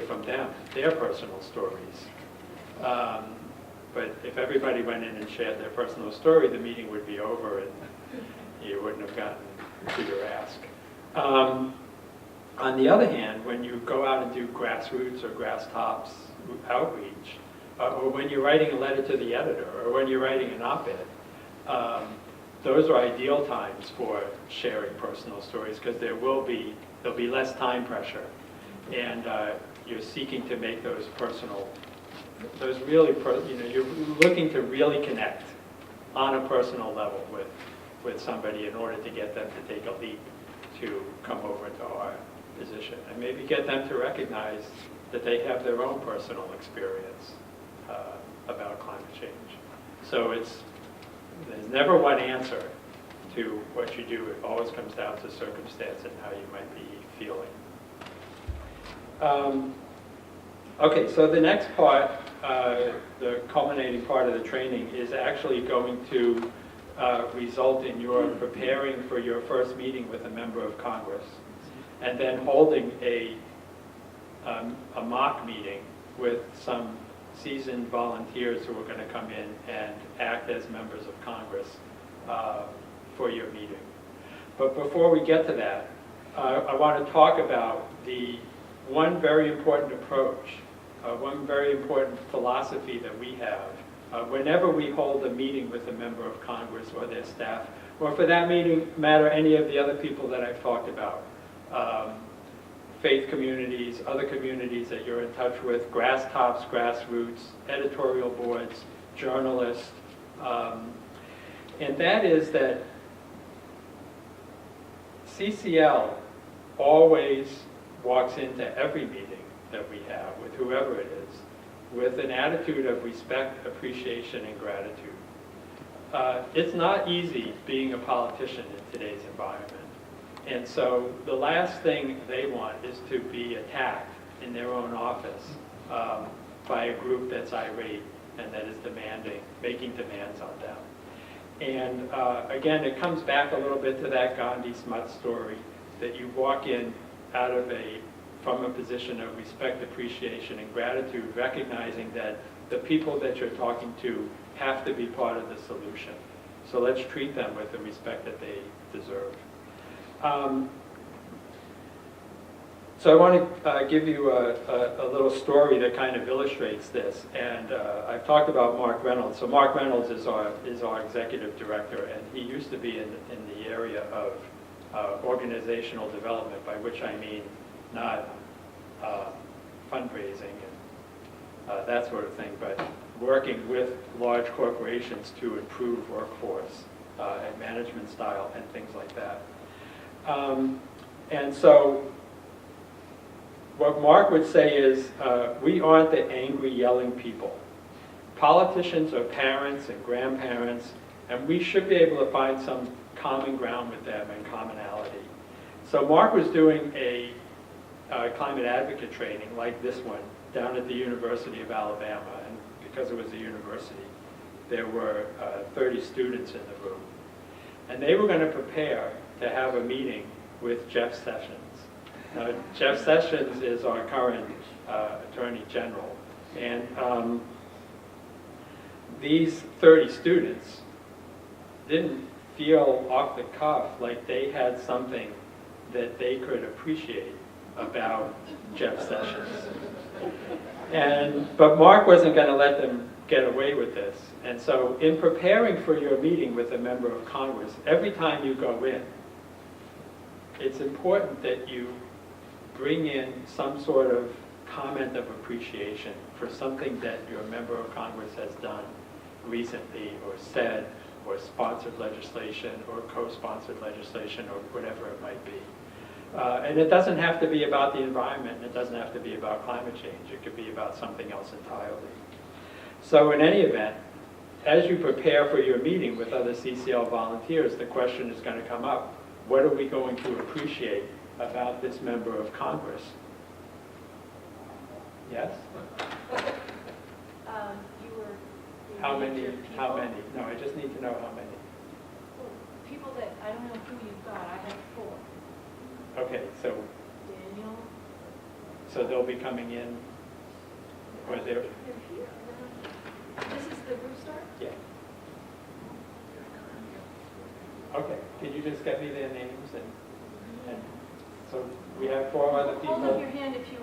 from them their personal stories. But if everybody went in and shared their personal story, the meeting would be over and you wouldn't have gotten to your ask. On the other hand, when you go out and do grassroots or grass tops outreach, or when you're writing a letter to the editor, or when you're writing an op-ed, those are ideal times for sharing personal stories because there'll be less time pressure, and you're seeking to make those personal, you're looking to really connect on a personal level with somebody in order to get them to take a leap to come over to our position, and maybe get them to recognize that they have their own personal experience about climate change. So there's never one answer to what you do. It always comes down to circumstance and how you might be feeling. Okay, so the next part, the culminating part of the training, is actually going to result in your preparing for your first meeting with a member of Congress, and then holding a mock meeting with some seasoned volunteers who are going to come in and act as members of Congress for your meeting. But before we get to that, I want to talk about the one very important approach, one very important philosophy that we have whenever we hold a meeting with a member of Congress or their staff, or for that matter, any of the other people that I've talked about. Faith communities, other communities that you're in touch with, grass tops, grassroots, editorial boards, journalists. And that is that CCL always walks into every meeting that we have with whoever it is with an attitude of respect, appreciation, and gratitude. It's not easy being a politician in today's environment. And so the last thing they want is to be attacked in their own office by a group that's irate and that is making demands on them. And again, it comes back a little bit to that Gandhi smut story, that you walk in from a position of respect, appreciation, and gratitude, recognizing that the people that you're talking to have to be part of the solution. So let's treat them with the respect that they deserve. So I want to give you a little story that kind of illustrates this. And I've talked about Mark Reynolds. So Mark Reynolds is our executive director, and he used to be in the area of organizational development, by which I mean not fundraising and that sort of thing, but working with large corporations to improve workforce and management style and things like that. And so what Mark would say is, we aren't the angry, yelling people. Politicians are parents and grandparents, and we should be able to find some common ground with them and commonality. So Mark was doing a climate advocate training like this one down at the University of Alabama, and because it was a university, there were 30 students in the room. And they were going to prepare to have a meeting with Jeff Sessions. Now, Jeff Sessions is our current Attorney General, and these 30 students didn't feel off the cuff like they had something that they could appreciate about Jeff Sessions. But Mark wasn't going to let them get away with this. And so in preparing for your meeting with a member of Congress, every time you go in, it's important that you bring in some sort of comment of appreciation for something that your member of Congress has done recently, or said, or sponsored legislation, or co-sponsored legislation, or whatever it might be. And it doesn't have to be about the environment, and it doesn't have to be about climate change. It could be about something else entirely. So in any event, as you prepare for your meeting with other CCL volunteers, the question is going to come up: what are we going to appreciate about this member of Congress? Yes? How many? How many? No, I just need to know how many. People that, I don't know who you've got, I have 4. Okay, so Daniel? So they'll be coming in, or they're, They're here. This is the group start? yeah. Okay, can you just get me their names and so we have 4 other people. Hold up your hand if you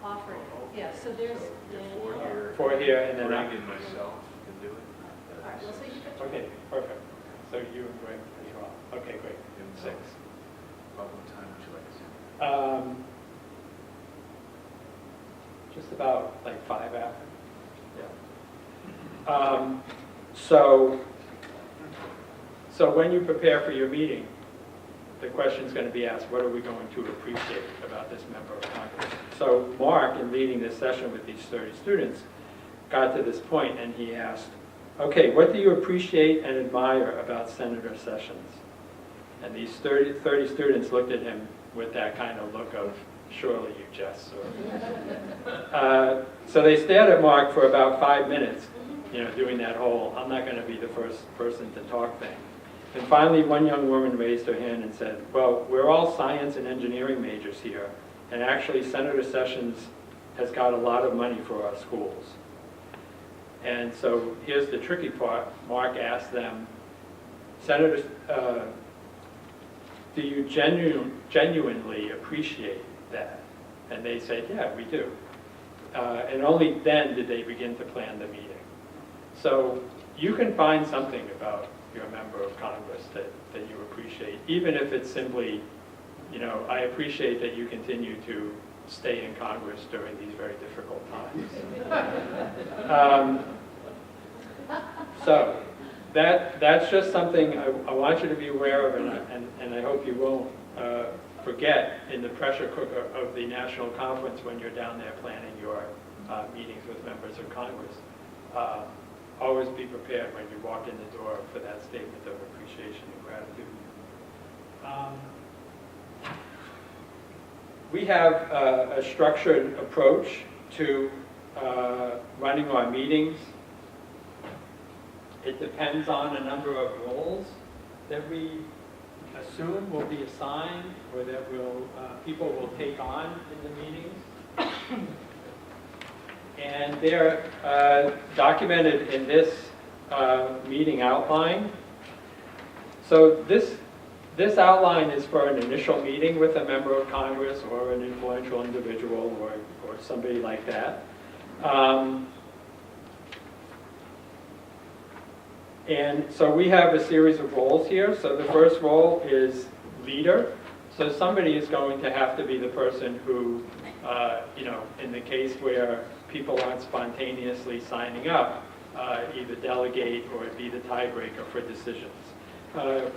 offer it. Yeah, so there's Daniel. 4 here and then Greg and myself can do it. All right, well, so you got Okay, perfect. So you and Greg as well. Okay, great. 6. About what time would you like to see? Just about like 5 after. Yeah. So when you prepare for your meeting, the question is going to be asked, what are we going to appreciate about this member of Congress? So Mark, in leading this session with these 30 students, got to this point and he asked, okay, what do you appreciate and admire about Senator Sessions? And these 30 students looked at him with that kind of look of, surely you jest. So they stared at Mark for about 5 minutes, doing that whole, I'm not going to be the first person to talk thing. And finally, one young woman raised her hand and said, well, we're all science and engineering majors here, and actually Senator Sessions has got a lot of money for our schools. And so here's the tricky part. Mark asked them, Senators, do you genuinely appreciate that? And they said, yeah, we do. And only then did they begin to plan the meeting. So you can find something about your member of Congress that you appreciate, even if it's simply, I appreciate that you continue to stay in Congress during these very difficult times. So that's just something I want you to be aware of, and I hope you won't forget in the pressure cooker of the national conference when you're down there planning your meetings with members of Congress. Always be prepared when you walk in the door for that statement of appreciation and gratitude. We have a structured approach to running our meetings. It depends on a number of roles that we assume will be assigned or that people will take on in the meetings. And they're documented in this meeting outline. So this outline is for an initial meeting with a member of Congress or an influential individual or somebody like that. And so we have a series of roles here. So the first role is leader. So somebody is going to have to be the person who, in the case where people aren't spontaneously signing up, either delegate or be the tiebreaker for decisions.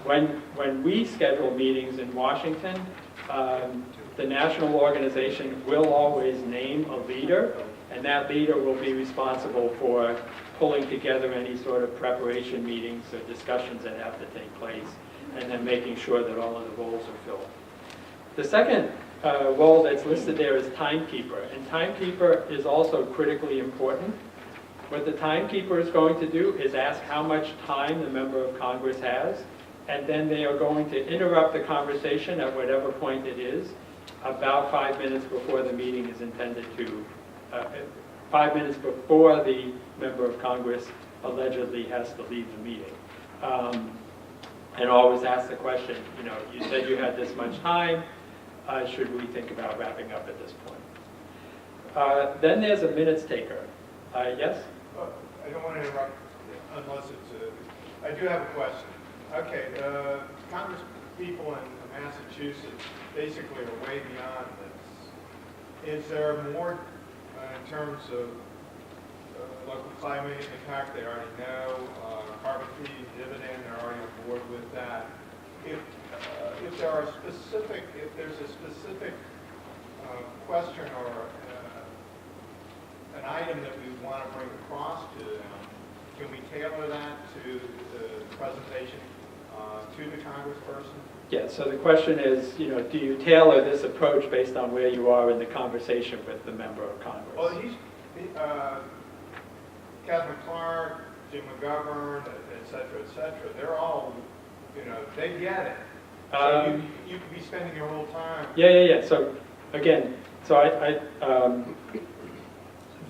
When we schedule meetings in Washington, the national organization will always name a leader, and that leader will be responsible for pulling together any sort of preparation meetings or discussions that have to take place, and then making sure that all of the roles are filled. The second role that's listed there is timekeeper, and timekeeper is also critically important. What the timekeeper is going to do is ask how much time the member of Congress has, and then they are going to interrupt the conversation at whatever point it is, about 5 minutes before the meeting is intended to, 5 minutes before the member of Congress allegedly has to leave the meeting. And always ask the question, you said you had this much time, should we think about wrapping up at this point? Then there's a minutes taker. Yes? I don't want to interrupt unless it's I do have a question. Okay, Congress people in Massachusetts basically are way beyond this. Is there more in terms of local climate impact? They already know. Carbon fee, dividend, they're already on board with that. If there's a specific question or an item that we want to bring across to them, can we tailor that to the presentation to the congressperson? Yeah, so the question is, do you tailor this approach based on where you are in the conversation with the member of Congress? Well, Catherine Clark, Jim McGovern, et cetera, they're all, they get it. So you could be spending your whole time. Yeah. So again,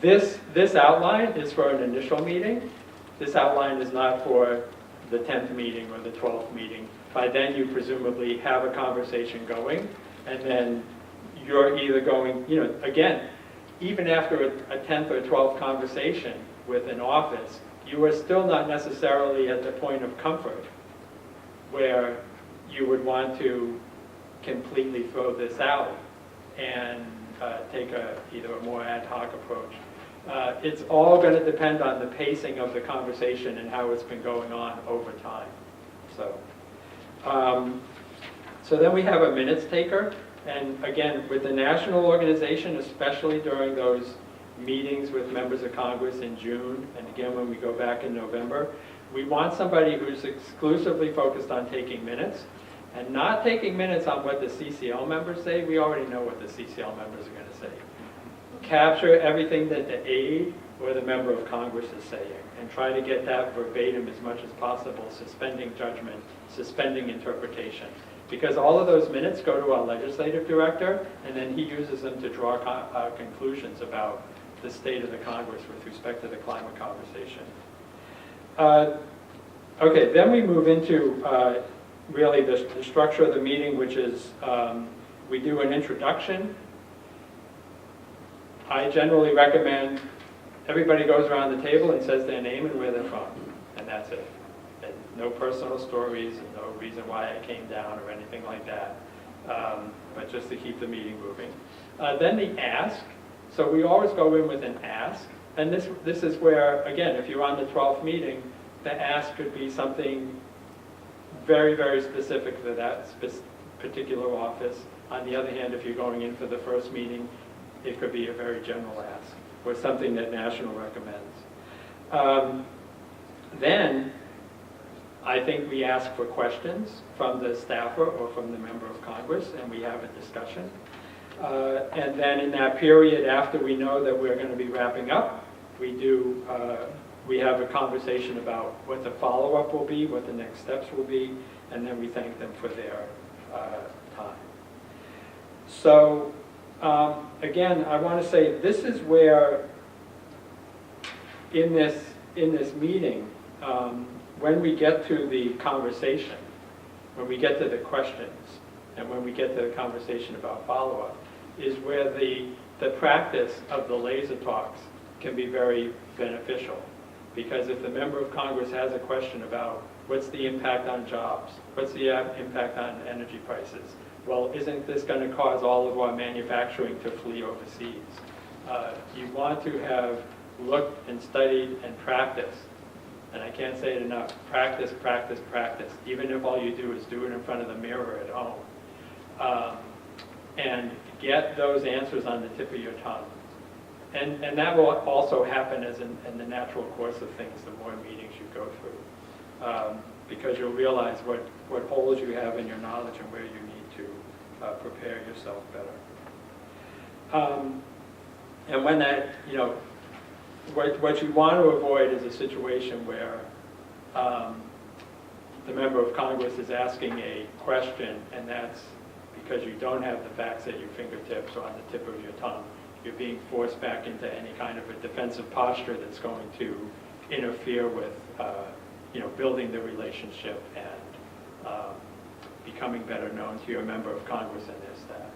this outline is for an initial meeting. This outline is not for the 10th meeting or the 12th meeting. By then you presumably have a conversation going, and then you're either going, again, even after a 10th or 12th conversation with an office, you are still not necessarily at the point of comfort where you would want to completely throw this out and take either a more ad hoc approach. It's all going to depend on the pacing of the conversation and how it's been going on over time. So then we have a minutes taker, and again, with the national organization, especially during those meetings with members of Congress in June, and again when we go back in November, we want somebody who's exclusively focused on taking minutes, and not taking minutes on what the CCL members say. We already know what the CCL members are going to say. capture everything that the aide or the member of Congress is saying and try to get that verbatim as much as possible, suspending judgment, suspending interpretation. Because all of those minutes go to our legislative director, and then he uses them to draw conclusions about the state of the Congress with respect to the climate conversation. Okay, then we move into really the structure of the meeting, which is we do an introduction. I generally recommend everybody goes around the table and says their name and where they're from, and that's it. And no personal stories and no reason why I came down or anything like that, but just to keep the meeting moving. Then the ask. So we always go in with an ask, and this is where, again, if you're on the 12th meeting, the ask could be something very, very specific for that particular office. On the other hand, if you're going in for the first meeting, it could be a very general ask or something that National recommends. Then I think we ask for questions from the staffer or from the member of Congress, and we have a discussion. And then in that period, after we know that we're going to be wrapping up, we have a conversation about what the follow-up will be, what the next steps will be, and then we thank them for their time. So again, I want to say this is where in this meeting, when we get to the conversation, when we get to the questions, and when we get to the conversation about follow-up, is where the practice of the laser talks can be very beneficial. Because if the member of Congress has a question about what's the impact on jobs, what's the impact on energy prices, well, isn't this going to cause all of our manufacturing to flee overseas? You want to have looked and studied and practiced, and I can't say it enough, practice, practice, practice, even if all you do is do it in front of the mirror at home. And get those answers on the tip of your tongue. And that will also happen as in the natural course of things, the more meetings you go through. Because you'll realize what holes you have in your knowledge and where you need to prepare yourself better. And when that, what you want to avoid is a situation where the member of Congress is asking a question, and that's because you don't have the facts at your fingertips or on the tip of your tongue. You're being forced back into any kind of a defensive posture that's going to interfere with, building the relationship and becoming better known to your member of Congress and their staff.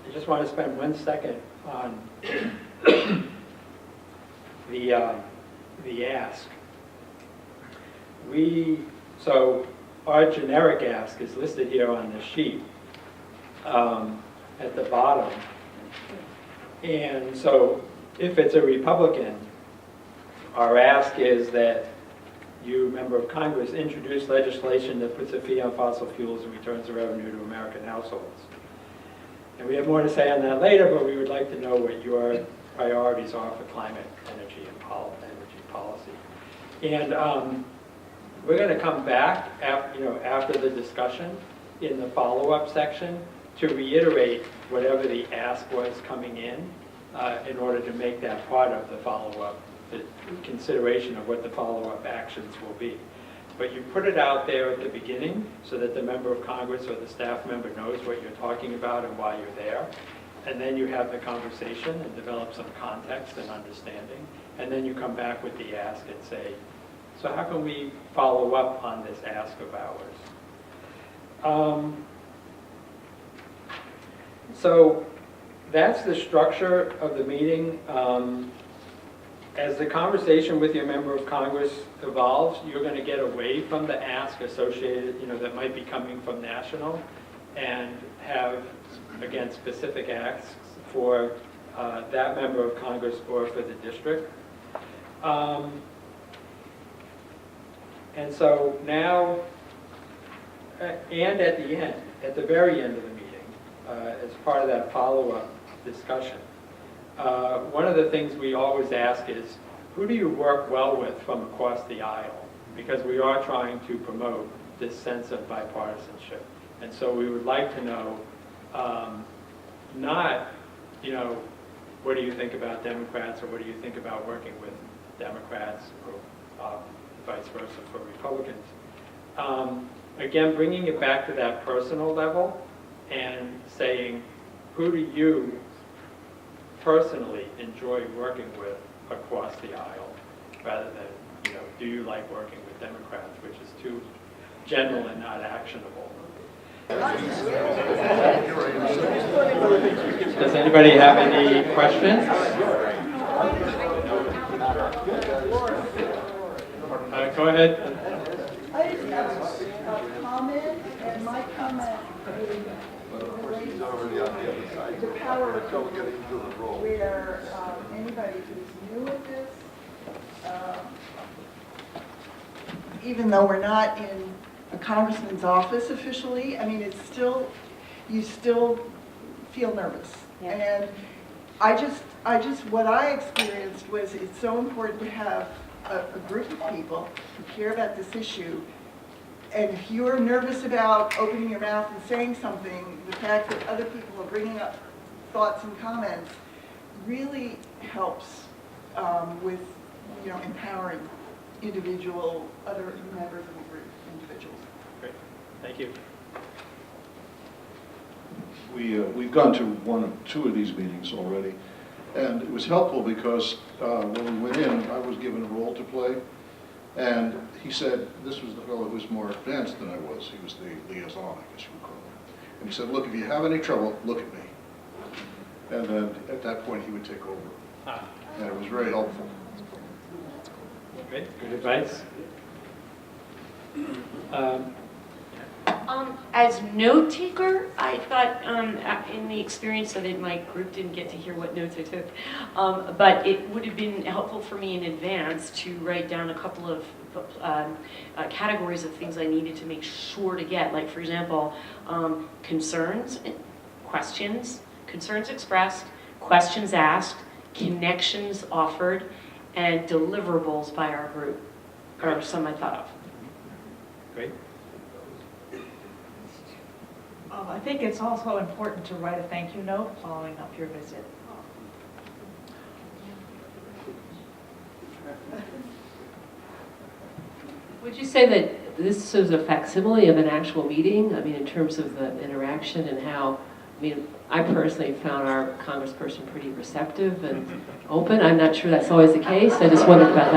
I just want to spend 1 second on the ask. So our generic ask is listed here on the sheet at the bottom. And so if it's a Republican, our ask is that you, member of Congress, introduce legislation that puts a fee on fossil fuels and returns the revenue to American households. And we have more to say on that later, but we would like to know what your priorities are for climate, energy, and energy policy. And we're going to come back after the discussion in the follow-up section to reiterate whatever the ask was coming in order to make that part of the follow-up, the consideration of what the follow-up actions will be. But you put it out there at the beginning so that the member of Congress or the staff member knows what you're talking about and why you're there. And then you have the conversation and develop some context and understanding. And then you come back with the ask and say, so how can we follow up on this ask of ours? So that's the structure of the meeting. As the conversation with your member of Congress evolves, you're going to get away from the ask associated, that might be coming from national, and have, again, specific asks for that member of Congress or for the district. And so now, and at the end, at the very end of the meeting, as part of that follow-up discussion, one of the things we always ask is, who do you work well with from across the aisle? Because we are trying to promote this sense of bipartisanship. And so we would like to know, not, what do you think about Democrats, or what do you think about working with Democrats, or vice versa for Republicans. Again, bringing it back to that personal level and saying, who do you personally enjoy working with across the aisle, rather than, do you like working with Democrats, which is too general and not actionable. Does anybody have any questions? Go ahead. I just have a comment, and my comment relates to the power of where anybody who's new at this, even though we're not in a congressman's office officially, I mean, it's still, you still feel nervous. Yeah. And what I experienced was it's so important to have a group of people who care about this issue. And if you're nervous about opening your mouth and saying something, the fact that other people are bringing up thoughts and comments really helps with, empowering other members of the group, individuals. Great, thank you. We've gone to two of these meetings already, and it was helpful because when we went in, I was given a role to play, and he said, this was the fellow who was more advanced than I was. He was the liaison, I guess you would call him. And he said, look, if you have any trouble, look at me. And then at that point, he would take over. And it was very helpful. Great, good advice. As note taker, I thought in the experience that my group didn't get to hear what notes I took, but it would have been helpful for me in advance to write down a couple of categories of things I needed to make sure to get. Like, for example, concerns, questions, concerns expressed, questions asked, connections offered, and deliverables by our group, or some I thought of. Great. I think it's also important to write a thank you note following up your visit. Would you say that this is a facsimile of an actual meeting? I mean, in terms of the interaction and how, I personally found our congressperson pretty receptive and open. I'm not sure that's always the case. I just wondered about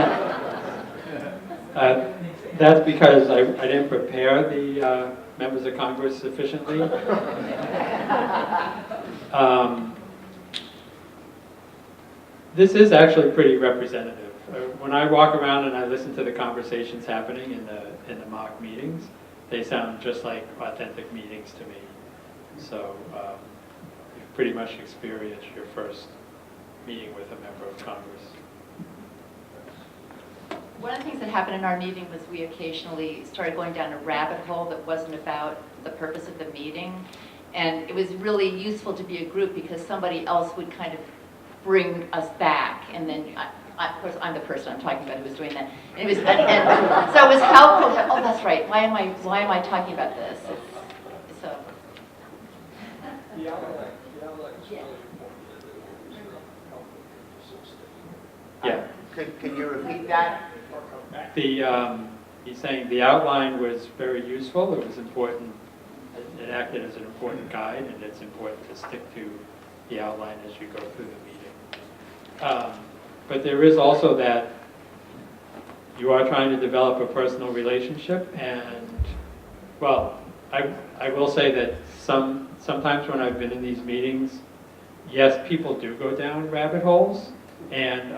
that. That's because I didn't prepare the members of Congress sufficiently. This is actually pretty representative. When I walk around and I listen to the conversations happening in the mock meetings, they sound just like authentic meetings to me. So you've pretty much experienced your first meeting with a member of Congress. One of the things that happened in our meeting was we occasionally started going down a rabbit hole that wasn't about the purpose of the meeting. And it was really useful to be a group because somebody else would kind of bring us back. And then, of course, I'm the person I'm talking about who was doing that. And it was, and so it was helpful to, oh, that's right, why am I talking about this? So. Yeah. Can you repeat that? He's saying the outline was very useful. It was important. It acted as an important guide, and it's important to stick to the outline as you go through the meeting. But there is also that you are trying to develop a personal relationship, and well, I will say that sometimes when I've been in these meetings, yes, people do go down rabbit holes, and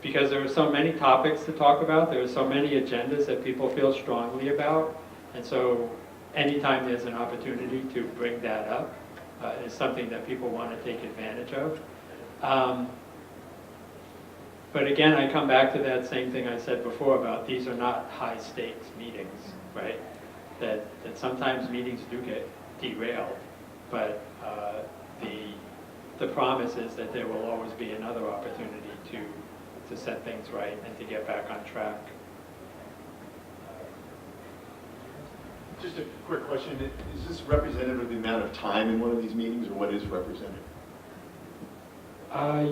because there are so many topics to talk about, there are so many agendas that people feel strongly about, and so anytime there's an opportunity to bring that up is something that people want to take advantage of. But again, I come back to that same thing I said before about these are not high stakes meetings, right? That sometimes meetings do get derailed, but the promise is that there will always be another opportunity to set things right and to get back on track. Just a quick question, is this representative of the amount of time in one of these meetings, or what is representative?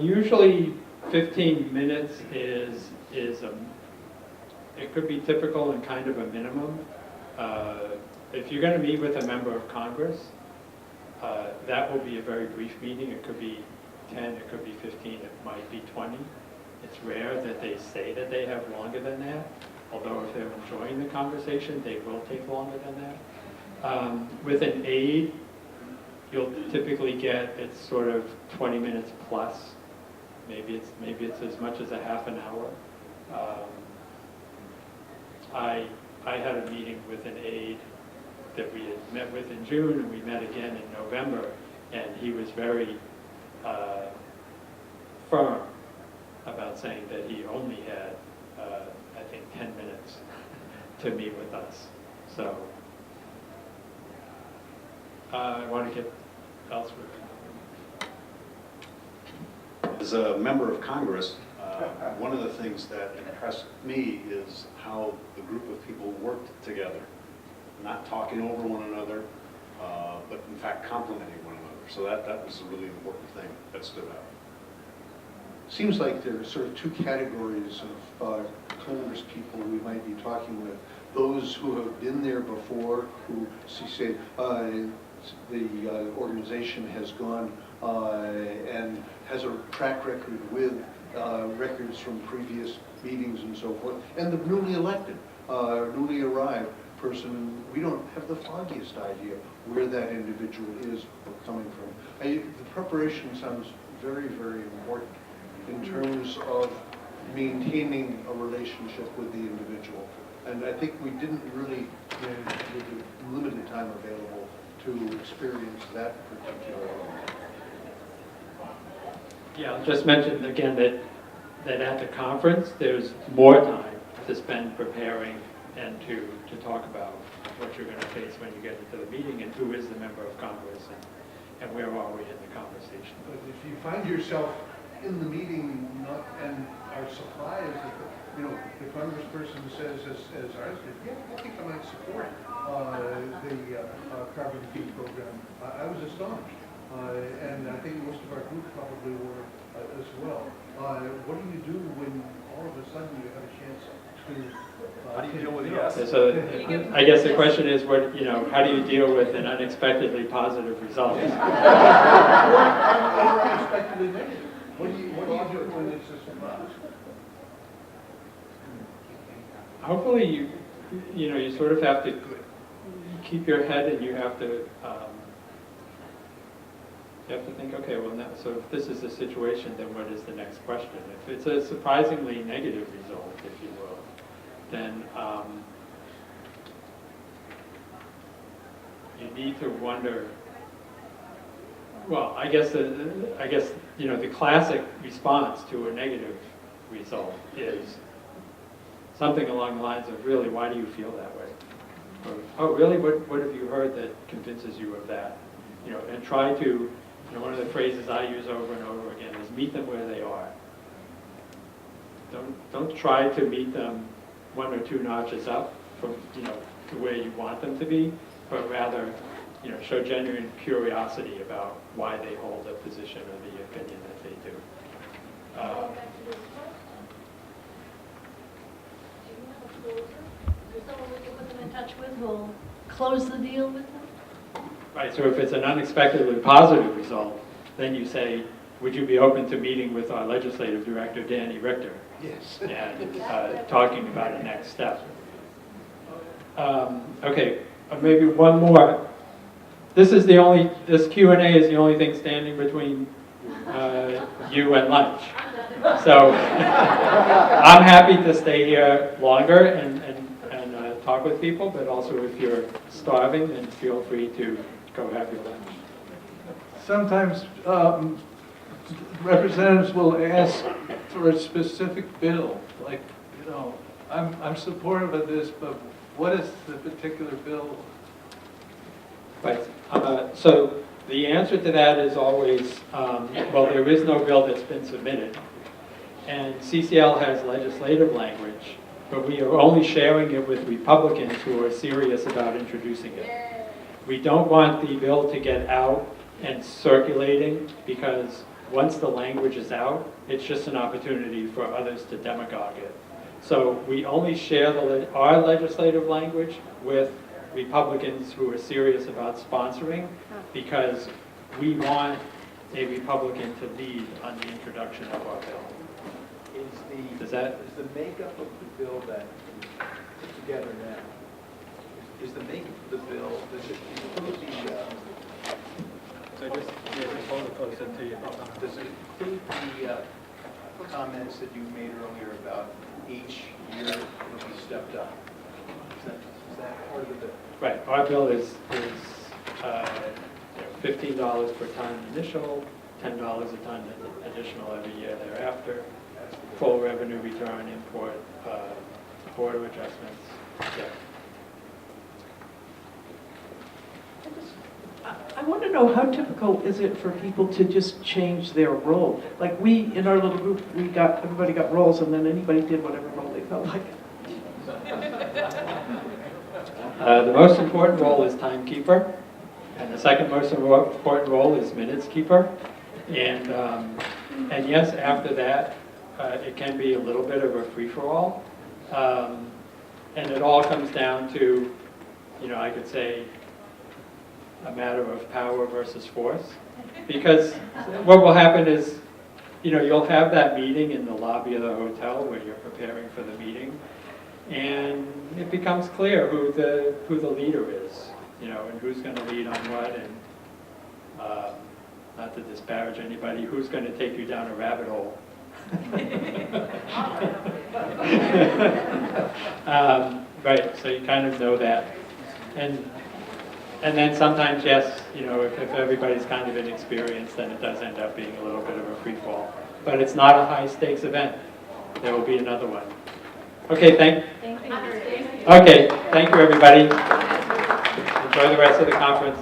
Usually 15 minutes is it could be typical and kind of a minimum. If you're going to meet with a member of Congress, that will be a very brief meeting. It could be 10, it could be 15, it might be 20. It's rare that they say that they have longer than that, although if they're enjoying the conversation, they will take longer than that. With an aide, you'll typically get, it's sort of 20 minutes plus. Maybe it's as much as a half an hour. I had a meeting with an aide that we had met with in June, and we met again in November, and he was very firm about saying that he only had, I think, 10 minutes to meet with us. So I want to get elsewhere. As a member of Congress, one of the things that impressed me is how the group of people worked together, not talking over one another, but in fact complimenting one another. So that was a really important thing that stood out. Seems like there are sort of two categories of Congress people we might be talking with. Those who have been there before, who say the organization has gone and has a track record with records from previous meetings and so forth, and the newly elected, newly arrived person. We don't have the foggiest idea where that individual is or coming from. The preparation sounds very, very important in terms of maintaining a relationship with the individual. And I think we didn't really, with the limited time available, to experience that particular element. Yeah, I'll just mention again that at the conference, there's more time to spend preparing and to talk about what you're going to face when you get into the meeting and who is the member of Congress and where are we in the conversation. But if you find yourself in the meeting and are surprised that the congressperson says, as ours did, yeah, I think I might support the carbon fee program, I was astonished. And I think most of our group probably were as well. What do you do when all of a sudden you have a chance to... How do you deal with yes? So I guess the question is, how do you deal with an unexpectedly positive result? Or unexpectedly negative. What do you do when it's a surprise? Hopefully you sort of have to keep your head, and you have to think, okay, well, now, so if this is the situation, then what is the next question? If it's a surprisingly negative result, if you will, then you need to wonder. Well, I guess the classic response to a negative result is something along the lines of, really, why do you feel that way? Or, oh, really, what have you heard that convinces you of that? And try to, one of the phrases I use over and over again is meet them where they are. Don't try to meet them one or two notches up from, to where you want them to be, but rather, show genuine curiosity about why they hold the position or the opinion that they do. Is someone we can put them in touch with who'll close the deal with them? Right, so if it's an unexpectedly positive result, then you say, would you be open to meeting with our legislative director, Danny Richter? Yes. And talking about a next step. Okay, maybe one more. This Q&A is the only thing standing between you and lunch. So I'm happy to stay here longer and talk with people, but also if you're starving, then feel free to go have your lunch. Sometimes representatives will ask for a specific bill, like, I'm supportive of this, but what is the particular bill? Right. So The answer to that is always, well, there is no bill that's been submitted. And CCL has legislative language, but we are only sharing it with Republicans who are serious about introducing it. We don't want the bill to get out and circulating, because once the language is out, it's just an opportunity for others to demagogue it. So we only share our legislative language with Republicans who are serious about sponsoring, because we want a Republican to lead on the introduction of our bill. Is the makeup of the bill that is put together now, is the makeup of the bill, does it include So just hold it closer to you. does it include the comments that you made earlier about each year will be stepped up? Is that part of the bill? Right, our bill is $15 per ton initial, $10 a ton additional every year thereafter, full revenue return, import, border adjustments, yeah. I want to know, how typical is it for people to just change their role? Like we, in our little group, everybody got roles, and then anybody did whatever role they felt like. The most important role is timekeeper, and the second most important role is minutes keeper. And yes, after that, it can be a little bit of a free-for-all. And it all comes down to, I could say, a matter of power versus force. Because what will happen is, you'll have that meeting in the lobby of the hotel where you're preparing for the meeting, and it becomes clear who the leader is, and who's going to lead on what, and not to disparage anybody, who's going to take you down a rabbit hole. Right, so you kind of know that. And then sometimes, yes, if everybody's kind of inexperienced, then it does end up being a little bit of a free fall. But it's not a high stakes event. There will be another one. Okay, thank you, everybody. Enjoy the rest of the conference.